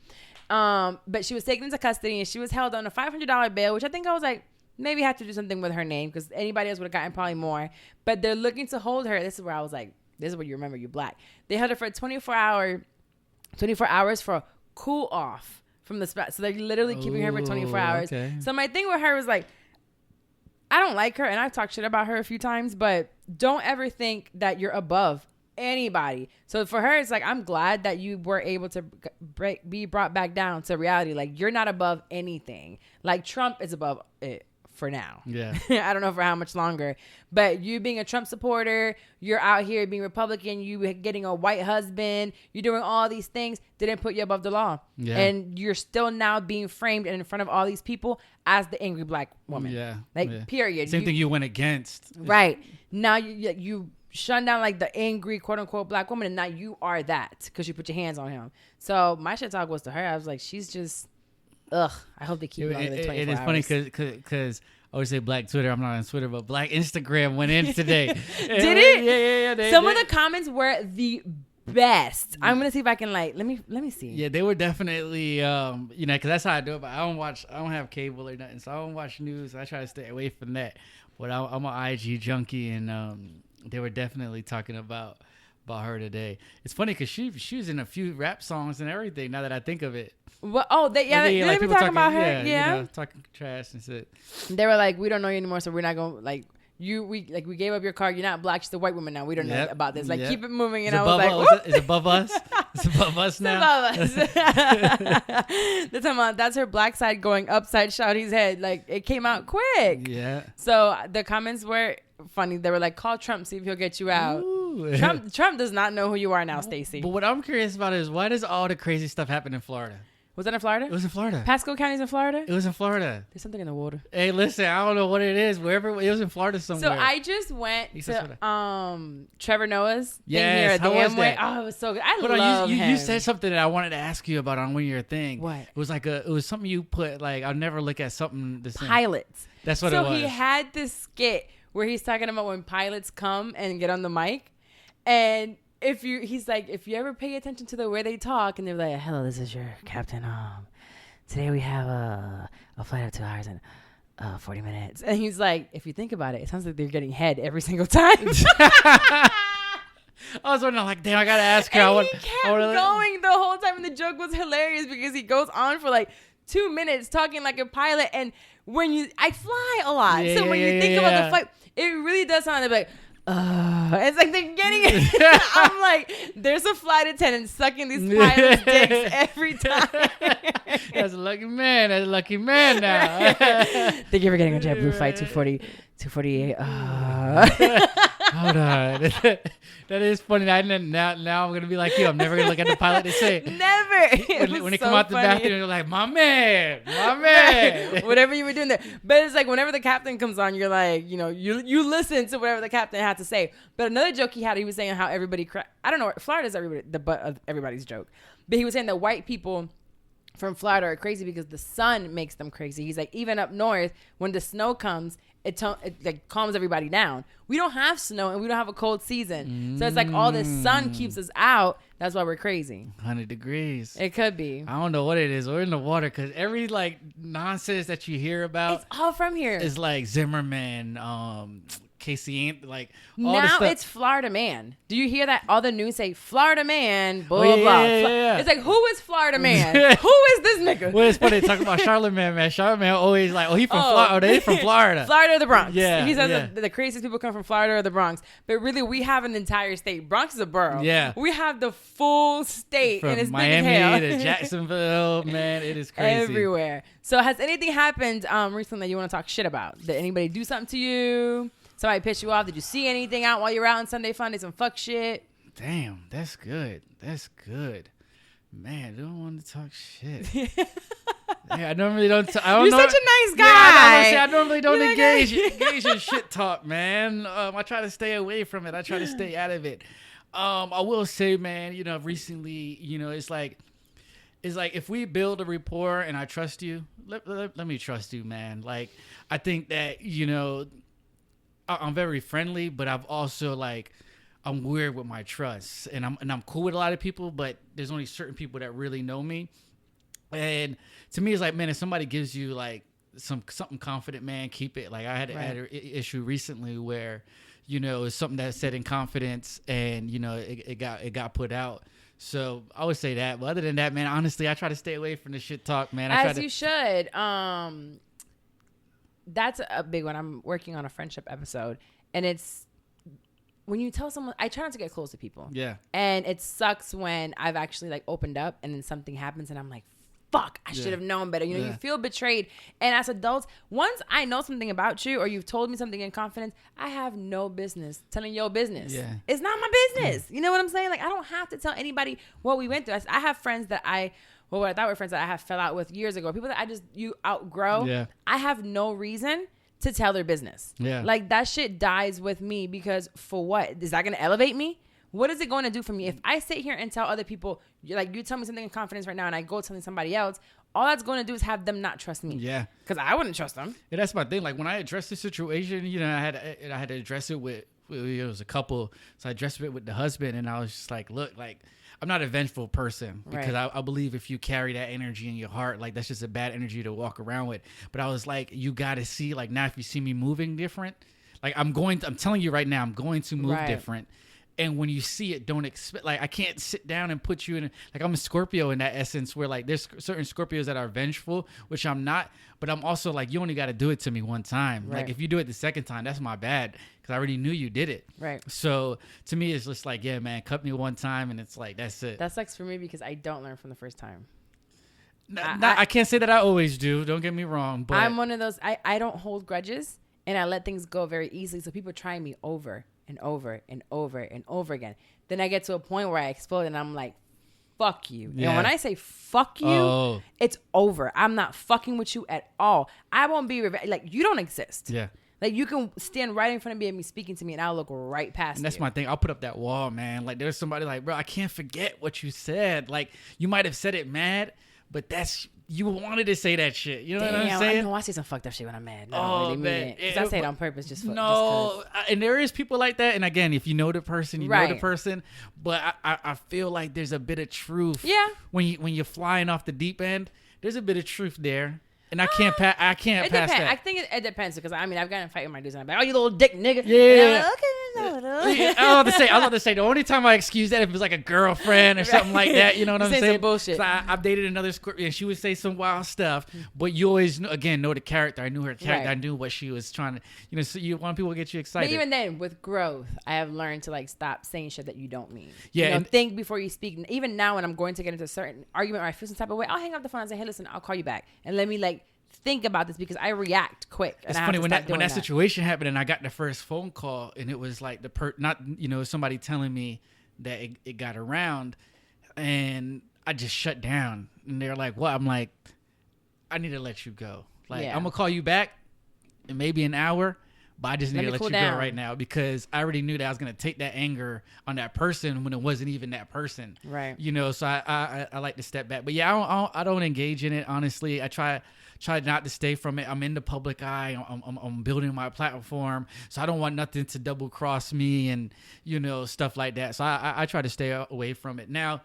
But she was taken into custody and she was held on a $500 bail, which I think I was like, maybe have to do something with her name because anybody else would have gotten probably more. But they're looking to hold her. This is where I was like, this is where you remember you're black. They held her for 24 hours for a cool off from the spot. So they're literally keeping her for 24 hours. Okay. So my thing with her was like, I don't like her and I've talked shit about her a few times, but don't ever think that you're above anybody. So for her, it's like, I'm glad that you were able to be brought back down to reality. Like, you're not above anything. Like, Trump is above it for now. Yeah. I don't know for how much longer, but you being a Trump supporter, you're out here being Republican, you getting a white husband, you're doing all these things, didn't put you above the law. Yeah. And you're still now being framed in front of all these people as the angry black woman. Yeah. Like, yeah. period. Same thing you went against. Right. Now you shun down like the angry quote unquote black woman, and now you are that because you put your hands on him. So my shit talk was to her. I was like, she's just, ugh. I hope they keep it longer than 24 hours. It is funny because I always say black Twitter. I'm not on Twitter, but black Instagram went in today. Did it? Yeah. Some of the comments were the best. I'm gonna see if I can let me see. Yeah, they were definitely because that's how I do it. But I don't have cable or nothing, so I don't watch news. I try to stay away from that. But I'm an IG junkie, and they were definitely talking about her today. It's funny because she was in a few rap songs and everything. Now that I think of it. Well, they were talking about her. Yeah, talking trash and shit. They were like, we don't know you anymore, so we're not gonna like. We gave up your card. You're not black. She's a white woman now. We don't know about this. Like, keep it moving. And I was like, it's above us. It's above us now. It's above us. They're talking about that's her black side going upside Shawty's head. Like, it came out quick. Yeah. So the comments were funny. They were like, call Trump, see if he'll get you out. Trump does not know who you are now, Stacey. But what I'm curious about is, why does all the crazy stuff happen in Florida? Was that in Florida? It was in Florida. Pasco County's in Florida? It was in Florida. There's something in the water. Hey, listen, I don't know what it is. Wherever it was in Florida somewhere. So I just went to Trevor Noah's thing here at the Amway. Oh, it was so good. I love him. You said something that I wanted to ask you about on one of your thing. What? It was like it was something you put like, I'll never look at something the same. Pilots. That's what it was. So he had this skit where he's talking about when pilots come and get on the mic, and he's like, if you ever pay attention to the way they talk, and they're like, hello, this is your captain. Today we have a flight of 2 hours and 40 minutes. And he's like, if you think about it, it sounds like they're getting head every single time. I was wondering, like, damn, I gotta ask her. And he kept going the whole time, and the joke was hilarious because he goes on for like 2 minutes talking like a pilot. And I fly a lot, so when you think about the flight, it really does sound like, it's like they're getting it. I'm like, there's a flight attendant sucking these pilots' dicks every time. That's a lucky man. That's a lucky man now. Thank you for getting a JetBlue flight 248. Hold on. That is funny. Now I'm going to be like you. I'm never going to look at the pilot and say. Never. When they come out the bathroom, they're like, my man. Whatever you were doing there. But it's like whenever the captain comes on, you're like, you listen to whatever the captain had to say. But another joke he had, he was saying how everybody, I don't know, Florida's the butt of everybody's joke. But he was saying that white people from Florida are crazy because the sun makes them crazy. He's like, even up north, when the snow comes, it like calms everybody down. We don't have snow and we don't have a cold season. So it's like all the sun keeps us out. That's why we're crazy. 100 degrees. It could be. I don't know what it is. We're in the water because every like nonsense that you hear about. It's all from here. It's like Zimmerman, Casey, like all now the stuff. It's Florida man. Do you hear that? All the news say Florida man, blah, blah, blah. Yeah. It's like, who is Florida man? Who is this nigga? Well, it's funny talking about Charlamagne, man. Charlamagne always like, he from Florida. Oh, they from Florida. Florida or the Bronx. Yeah. He says the craziest people come from Florida or the Bronx. But really, we have an entire state. Bronx is a borough. Yeah. We have the full state. From and it's Miami big as hell. to Jacksonville, man. It is crazy. Everywhere. So has anything happened recently that you want to talk shit about? Did anybody do something to you? Somebody pissed you off? Did you see anything out while you were out on Sunday Fun Day? Some fuck shit? Damn, that's good. That's good. Man, I don't want to talk shit. Yeah, I normally don't. You're such a nice guy. I normally don't engage in shit talk, man. I try to stay away from it. I try to stay out of it. I will say, man, recently, it's like, is like, if we build a rapport and I trust you, let me trust you, man. Like, I think that, you know, I'm very friendly, but I've also like, I'm weird with my trust, and I'm cool with a lot of people, but there's only certain people that really know me. And to me, it's like, man, if somebody gives you like something confident, man, keep it. Like I had an issue recently where, you know, it's something that said in confidence, and you know, it got put out. So I would say that. But other than that, man, honestly, I try to stay away from the shit talk, man. As you should. That's a big one. I'm working on a friendship episode, and it's when you tell someone, I try not to get close to people. Yeah. And it sucks when I've actually like opened up and then something happens and I'm like, fuck, I should have known better. You know, you feel betrayed. And as adults, once I know something about you or you've told me something in confidence, I have no business telling your business. Yeah. It's not my business. You know what I'm saying? Like, I don't have to tell anybody what we went through. I have friends that what I thought were friends that I have fell out with years ago. People that you outgrow. Yeah. I have no reason to tell their business. Yeah. Like, that shit dies with me, because for what? Is that going to elevate me? What is it going to do for me? If I sit here and tell other people, like, you tell me something in confidence right now and I go telling somebody else, all that's going to do is have them not trust me. Yeah. Because I wouldn't trust them. Yeah, that's my thing. Like, when I addressed the situation, you know, I had to address it with, it was a couple. So I addressed it with the husband, and I was just like, look, like, I'm not a vengeful person, because I believe if you carry that energy in your heart, like, that's just a bad energy to walk around with. But I was like, you got to see, like, now if you see me moving different, like, I'm telling you right now, I'm going to move different. And when you see it, don't expect, like, I can't sit down and put you in, like, I'm a Scorpio in that essence, where, like, there's certain Scorpios that are vengeful, which I'm not, but I'm also like, you only got to do it to me one time. Like, if you do it the second time, that's my bad, because I already knew you did it. Right. So to me, it's just like, yeah, man, cut me one time, and it's like, that's it. That sucks for me, because I don't learn from the first time. I can't say that I always do. Don't get me wrong. But I'm one of those, I don't hold grudges, and I let things go very easily. So people try me over and over and over and over again. Then I get to a point where I explode, and I'm like, fuck you. Yeah. And when I say fuck you, it's over. I'm not fucking with you at all. I won't be like, you don't exist. Yeah. Like, you can stand right in front of me and be speaking to me, and I'll look right past you. And that's my thing. I'll put up that wall, man. Like, there's somebody like, bro, I can't forget what you said. Like, you might have said it mad, but you wanted to say that shit. You know what I'm saying? I know I say some fucked up shit when I'm mad. No, I really mean it. Because I say it on purpose just for and there is people like that. And again, if you know the person, you know the person. But I feel like there's a bit of truth. Yeah. When you're flying off the deep end, there's a bit of truth there. And I can't pass that. I think it depends, because I mean, I've gotten in a fight with my dudes, and I'm like, oh, you little dick nigga. Yeah. Like, okay, I was about to say the only time I excuse that if it was like a girlfriend or something like that. You know what I'm saying? Some bullshit. So I've dated another Scorpio, and she would say some wild stuff, but you always know the character. I knew her character. I knew what she was trying to. You know, so you want people to get you excited. But even then, with growth, I have learned to like stop saying shit that you don't mean. Yeah. You know, think before you speak. And even now, when I'm going to get into a certain argument or I feel some type of way, I'll hang up the phone and say, hey, listen, I'll call you back, and let me like think about this, because I react quick. It's funny when that situation happened, and I got the first phone call, and it was like somebody telling me that it got around, and I just shut down. And they're like, "What?" I'm like, "I need to let you go. Like, I'm gonna call you back in maybe an hour, but I just need to let you go right now, because I already knew that I was gonna take that anger on that person when it wasn't even that person. Right. You know, so I like to step back. But yeah, I don't engage in it, honestly. I try not to stay from it. I'm in the public eye. I'm building my platform, so I don't want nothing to double cross me and, you know, stuff like that. So I try to stay away from it. Now,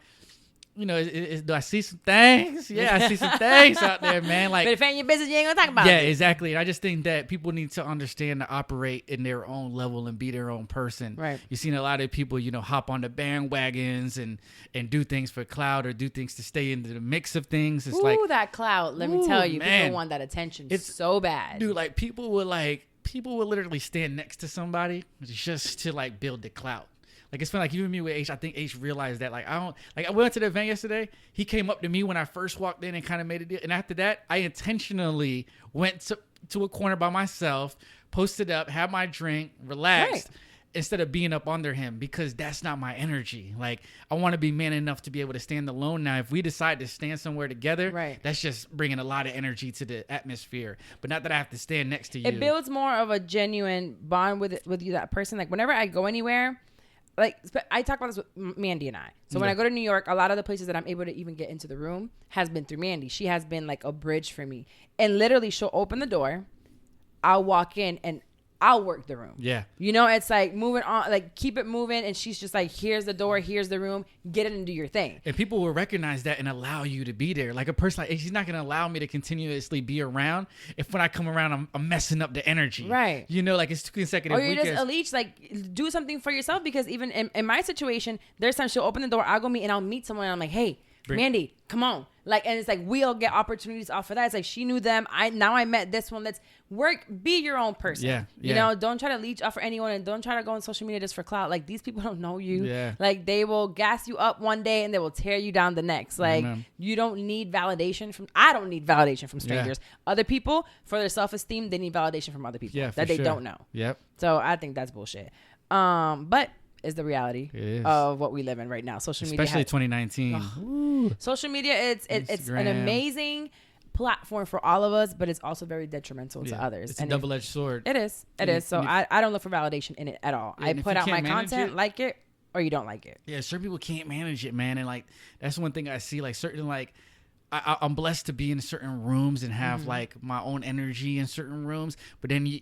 you know, do I see some things? Yeah, I see some things out there, man. Like, but if it ain't your business, you ain't gonna talk about it. Yeah, exactly. And I just think that people need to understand to operate in their own level and be their own person. Right. You've seen a lot of people, you know, hop on the bandwagons and do things for clout or do things to stay into the mix of things. It's like that clout. Let me tell you, man, people want that attention. It's so bad, dude. Like, people would literally stand next to somebody just to like build the clout. Like, it's funny, like, even me with H, I think H realized that, like, I went to the event yesterday. He came up to me when I first walked in and kind of made a deal. And after that, I intentionally went to a corner by myself, posted up, had my drink, relaxed, instead of being up under him, because that's not my energy. Like, I want to be man enough to be able to stand alone. Now, if we decide to stand somewhere together, that's just bringing a lot of energy to the atmosphere. But not that I have to stand next to you. It builds more of a genuine bond with you, that person. Like, whenever I go anywhere, like I talk about this with Mandy and I. So when I go to New York, a lot of the places that I'm able to even get into the room has been through Mandy. She has been like a bridge for me. And literally she'll open the door, I'll walk in and I'll work the room. Yeah. You know, it's like moving on, like keep it moving. And she's just like, here's the door, here's the room, get it and do your thing. And people will recognize that and allow you to be there. Like a person, like, she's not going to allow me to continuously be around if when I come around, I'm messing up the energy. Right. You know, like it's 2 consecutive weekends. Or you're weekends. just a leech, like do something for yourself, because even in my situation, there's times she'll open the door, I'll go meet and I'll meet someone and I'm like, hey, Mandy, come on. Like, and it's like, we'll get opportunities off of that. It's like, she knew them. Now I met this one. Let's work, be your own person. Yeah. You know, don't try to leech off for anyone and don't try to go on social media just for clout. Like, these people don't know you. Yeah. Like, they will gas you up one day and they will tear you down the next. Like, you don't need validation I don't need validation from strangers. Yeah. Other people, for their self-esteem, they need validation from other people that they don't know. Yep. So I think that's bullshit. But is the reality of what we live in right now. Social media, especially 2019. Social media, it's an amazing platform for all of us, but it's also very detrimental to others. It's a double-edged sword. It is. So I don't look for validation in it at all. I put out my content, like it or you don't like it. Yeah, certain people can't manage it, man. And like that's one thing I see. Like certain like I'm blessed to be in certain rooms and have like my own energy in certain rooms, but then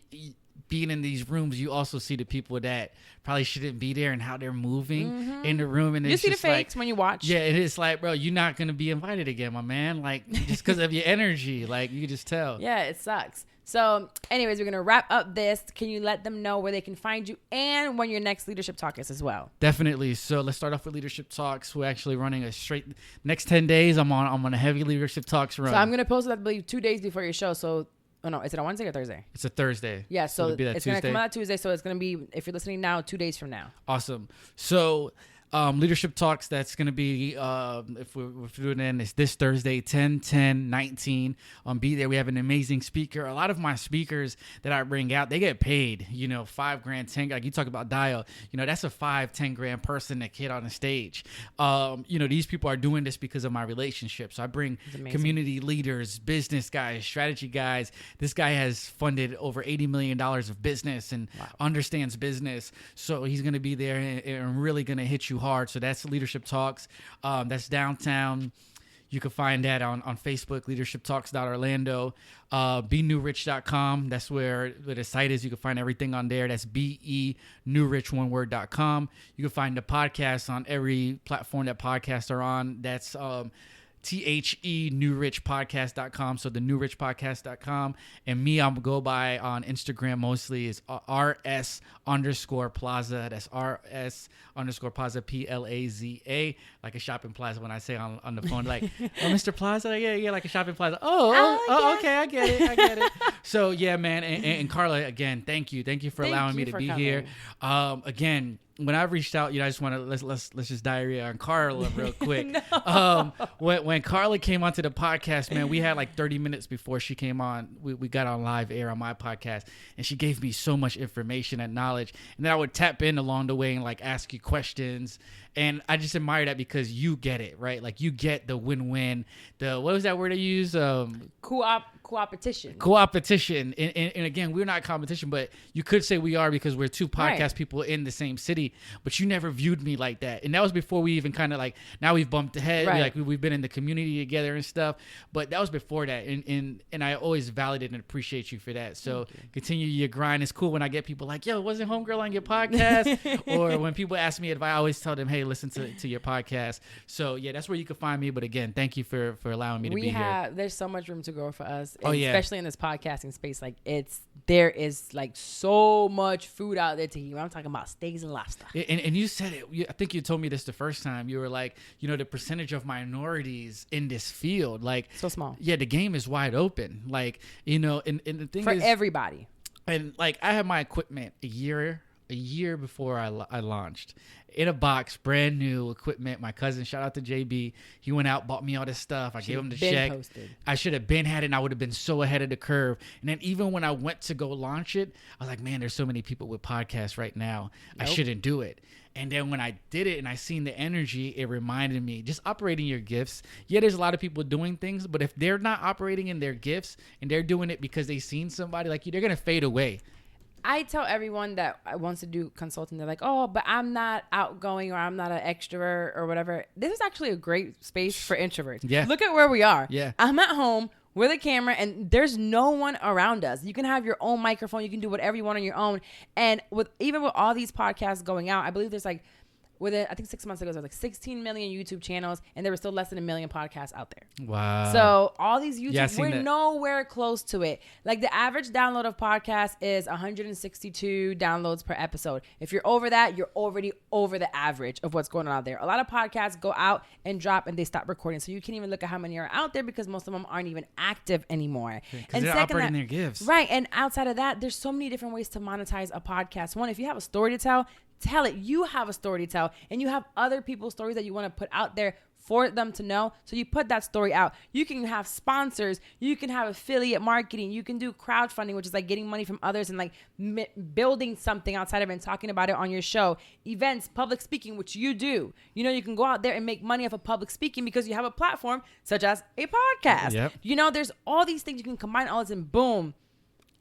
being in these rooms, you also see the people that probably shouldn't be there and how they're moving in the room. And you see the fakes when you watch. Yeah, and it's like, bro, you're not going to be invited again, my man. Like, just because of your energy. Like, you can just tell. Yeah, it sucks. So, anyways, we're going to wrap up this. Can you let them know where they can find you and when your next leadership talk is as well? Definitely. So, let's start off with leadership talks. We're actually running a straight next 10 days. I'm on a heavy leadership talks run. So, I'm going to post it, I believe, 2 days before your show. So, oh no, is it on Wednesday or Thursday? It's a Thursday. Yeah, so it's going to come out Tuesday. So it's going to be, if you're listening now, 2 days from now. Awesome. So leadership talks, that's going to be, if we're doing it, it's this Thursday, 10/10/19. Be there. We have an amazing speaker. A lot of my speakers that I bring out, they get paid, you know, $5,000, 10, like you talk about Dial, you know, that's a 5-10 grand person that get on the stage. You know, these people are doing this because of my relationship. So I bring community leaders, business guys, strategy guys. This guy has funded over $80 million of business and understands business. So he's going to be there and really going to hit you hard. So that's Leadership Talks. That's downtown. You can find that on Facebook, leadershiptalks.orlando. BeNewRich.com. That's where the site is. You can find everything on there. That's BeNewRich.com. You can find the podcast on every platform that podcasts are on. That's THE NewRichPodcast.com. So the NewRichPodcast.com. And me, I'm go by on Instagram mostly is RS_Plaza. That's RS_Plaza, PLAZA, like a shopping plaza. When I say on the phone, like, oh, Mr. Plaza, yeah, like a shopping plaza. Okay, I get it. So yeah, man, and Carla, again, thank you for allowing me to be here. Again, when I reached out, you know, I just want to let's just diarrhea on Carla real quick. When Carla came onto the podcast, man, we had like 30 minutes before she came on. We got on live air on my podcast, and she gave me so much information and knowledge. And then I would tap in along the way and like ask you questions. And I just admire that because you get it, right? Like you get the win-win. What was that word I used? Co-opetition. And again, we're not competition, but you could say we are because we're two podcast people in the same city. But you never viewed me like that. And that was before we even kind of like, now we've bumped ahead. Right. Like we've been in the community together and stuff. But that was before that. And I always validate and appreciate you for that. So continue your grind. It's cool when I get people like, yo, wasn't Homegirl on your podcast? Or when people ask me advice, I always tell them, hey, listen to your podcast. So yeah, that's where you can find me. But again, thank you for allowing me to be here. There's so much room to grow for us. Especially in this podcasting space. Like there is like so much food out there to eat. I'm talking about steaks and lobster. And you said it, I think you told me this the first time. You were like, you know, the percentage of minorities in this field, like so small. Yeah, the game is wide open. Like, you know, and the thing for is, everybody. And like I had my equipment a year before I launched. In a box, brand new equipment. My cousin, shout out to JB, he went out, bought me all this stuff. I gave him the check. I should have been had it, and I would have been so ahead of the curve. And then even when I went to go launch it, I was like, man, there's so many people with podcasts right now. Nope. I shouldn't do it. And then when I did it and I seen the energy, it reminded me, just operating your gifts. Yeah, there's a lot of people doing things, but if they're not operating in their gifts and they're doing it because they seen somebody like you, they're going to fade away. I tell everyone that wants to do consulting, they're like, oh, but I'm not outgoing or I'm not an extrovert or whatever. This is actually a great space for introverts. Yeah. Look at where we are. Yeah. I'm at home with a camera and there's no one around us. You can have your own microphone. You can do whatever you want on your own. And even with all these podcasts going out, I believe there's like, I think 6 months ago, there was like 16 million YouTube channels, and there were still less than 1 million podcasts out there. Wow. So all these YouTube, we're that. nowhere close to it. Like the average download of podcasts is 162 downloads per episode. If you're over that, you're already over the average of what's going on out there. A lot of podcasts go out and drop and they stop recording. So you can't even look at how many are out there because most of them aren't even active anymore. Because they're operating their gifts. Right. And outside of that, there's so many different ways to monetize a podcast. One, if you have a story to tell it. You have a story to tell, and you have other people's stories that you want to put out there for them to know. So you put that story out. You can have sponsors. You can have affiliate marketing. You can do crowdfunding, which is like getting money from others and like building something outside of it and talking about it on your show. Events, public speaking, which you do. You know, you can go out there and make money off of public speaking because you have a platform such as a podcast. Yep. You know, there's all these things. You can combine all this and boom.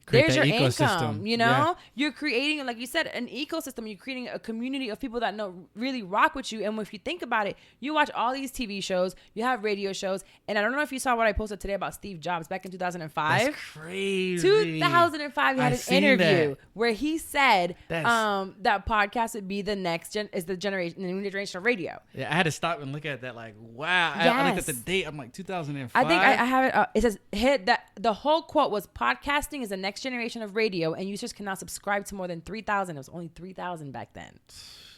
Create There's your ecosystem. income, you know? You're creating, like you said, an ecosystem. You're creating a community of people that really rock with you. And if you think about it, you watch all these TV shows, you have radio shows. And I don't know if you saw what I posted today about Steve Jobs back in 2005. That's crazy. 2005, he had an interview where he said that podcast would be the next the new generation of radio. Yeah, I had to stop and look at that like, wow. Yes. I looked at the date. I'm like, 2005? I think I have it. It says, the whole quote was, podcasting is the next generation of radio, and users can now subscribe to more than 3,000. It was only 3,000 back then.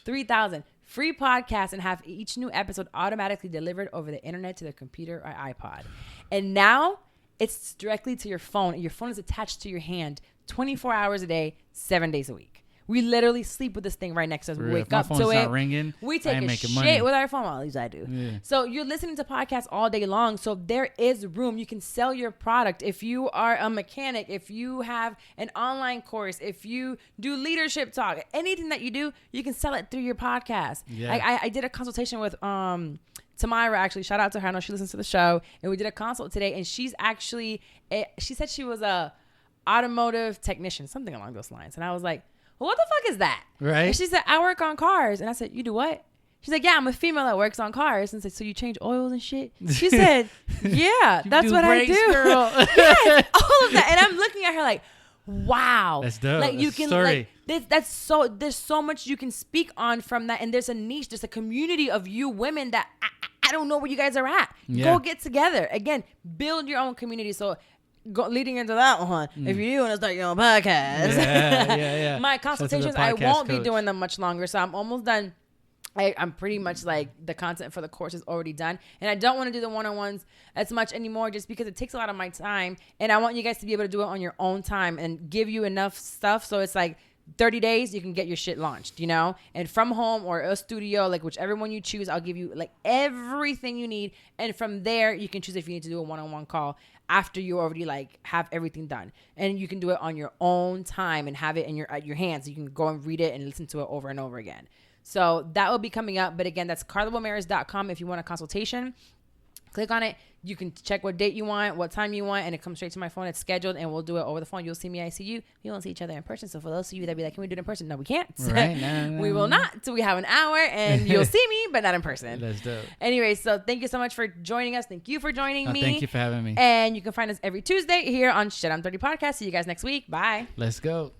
3,000 free podcasts and have each new episode automatically delivered over the internet to their computer or iPod. And now it's directly to your phone. Your phone is attached to your hand 24 hours a day, 7 days a week. We literally sleep with this thing right next to us. We wake up to it. Not ringing, we take a shit with our phone. Well, at least I do. Yeah. So you're listening to podcasts all day long. So there is room. You can sell your product. If you are a mechanic, if you have an online course, if you do leadership talk, anything that you do, you can sell it through your podcast. Yeah. I did a consultation with Tamara, actually. Shout out to her. I know she listens to the show. And we did a consult today. And she's actually, she said she was a automotive technician, something along those lines. And I was like, well, what the fuck is that? Right. And she said, I work on cars. And I said, you do what? She's like, yeah, I'm a female that works on cars. And I said, so you change oils and shit? She said, yeah, that's what I do. Girl. Yes, all of that. And I'm looking at her like, wow. That's dope. Like you can, like, there's so much you can speak on from that. And there's a niche, there's a community of you women that I don't know where you guys are at. Yeah. Go get together. Again, build your own community. So leading into that one, if you want to start your own podcast, my consultations, I won't be doing them much longer. So I'm almost done. I'm pretty much like the content for the course is already done. And I don't want to do the one-on-ones as much anymore just because it takes a lot of my time. And I want you guys to be able to do it on your own time and give you enough stuff. So it's like 30 days, you can get your shit launched, you know, and from home or a studio, like whichever one you choose, I'll give you like everything you need. And from there, you can choose if you need to do a one-on-one call after you already like have everything done. And you can do it on your own time and have it in at your hands. You can go and read it and listen to it over and over again. So that will be coming up. But again, that's carlawomaris.com if you want a consultation. Click on it. You can check what date you want, what time you want, and it comes straight to my phone. It's scheduled, and we'll do it over the phone. You'll see me, I see you. We won't see each other in person. So for those of you that be like, can we do it in person? No, we can't. Right? No. We will not. So we have an hour, and you'll see me, but not in person. That's dope. Anyway, so thank you so much for joining us. Thank you for joining me. Thank you for having me. And you can find us every Tuesday here on Shit I'm 30 Podcast. See you guys next week. Bye. Let's go.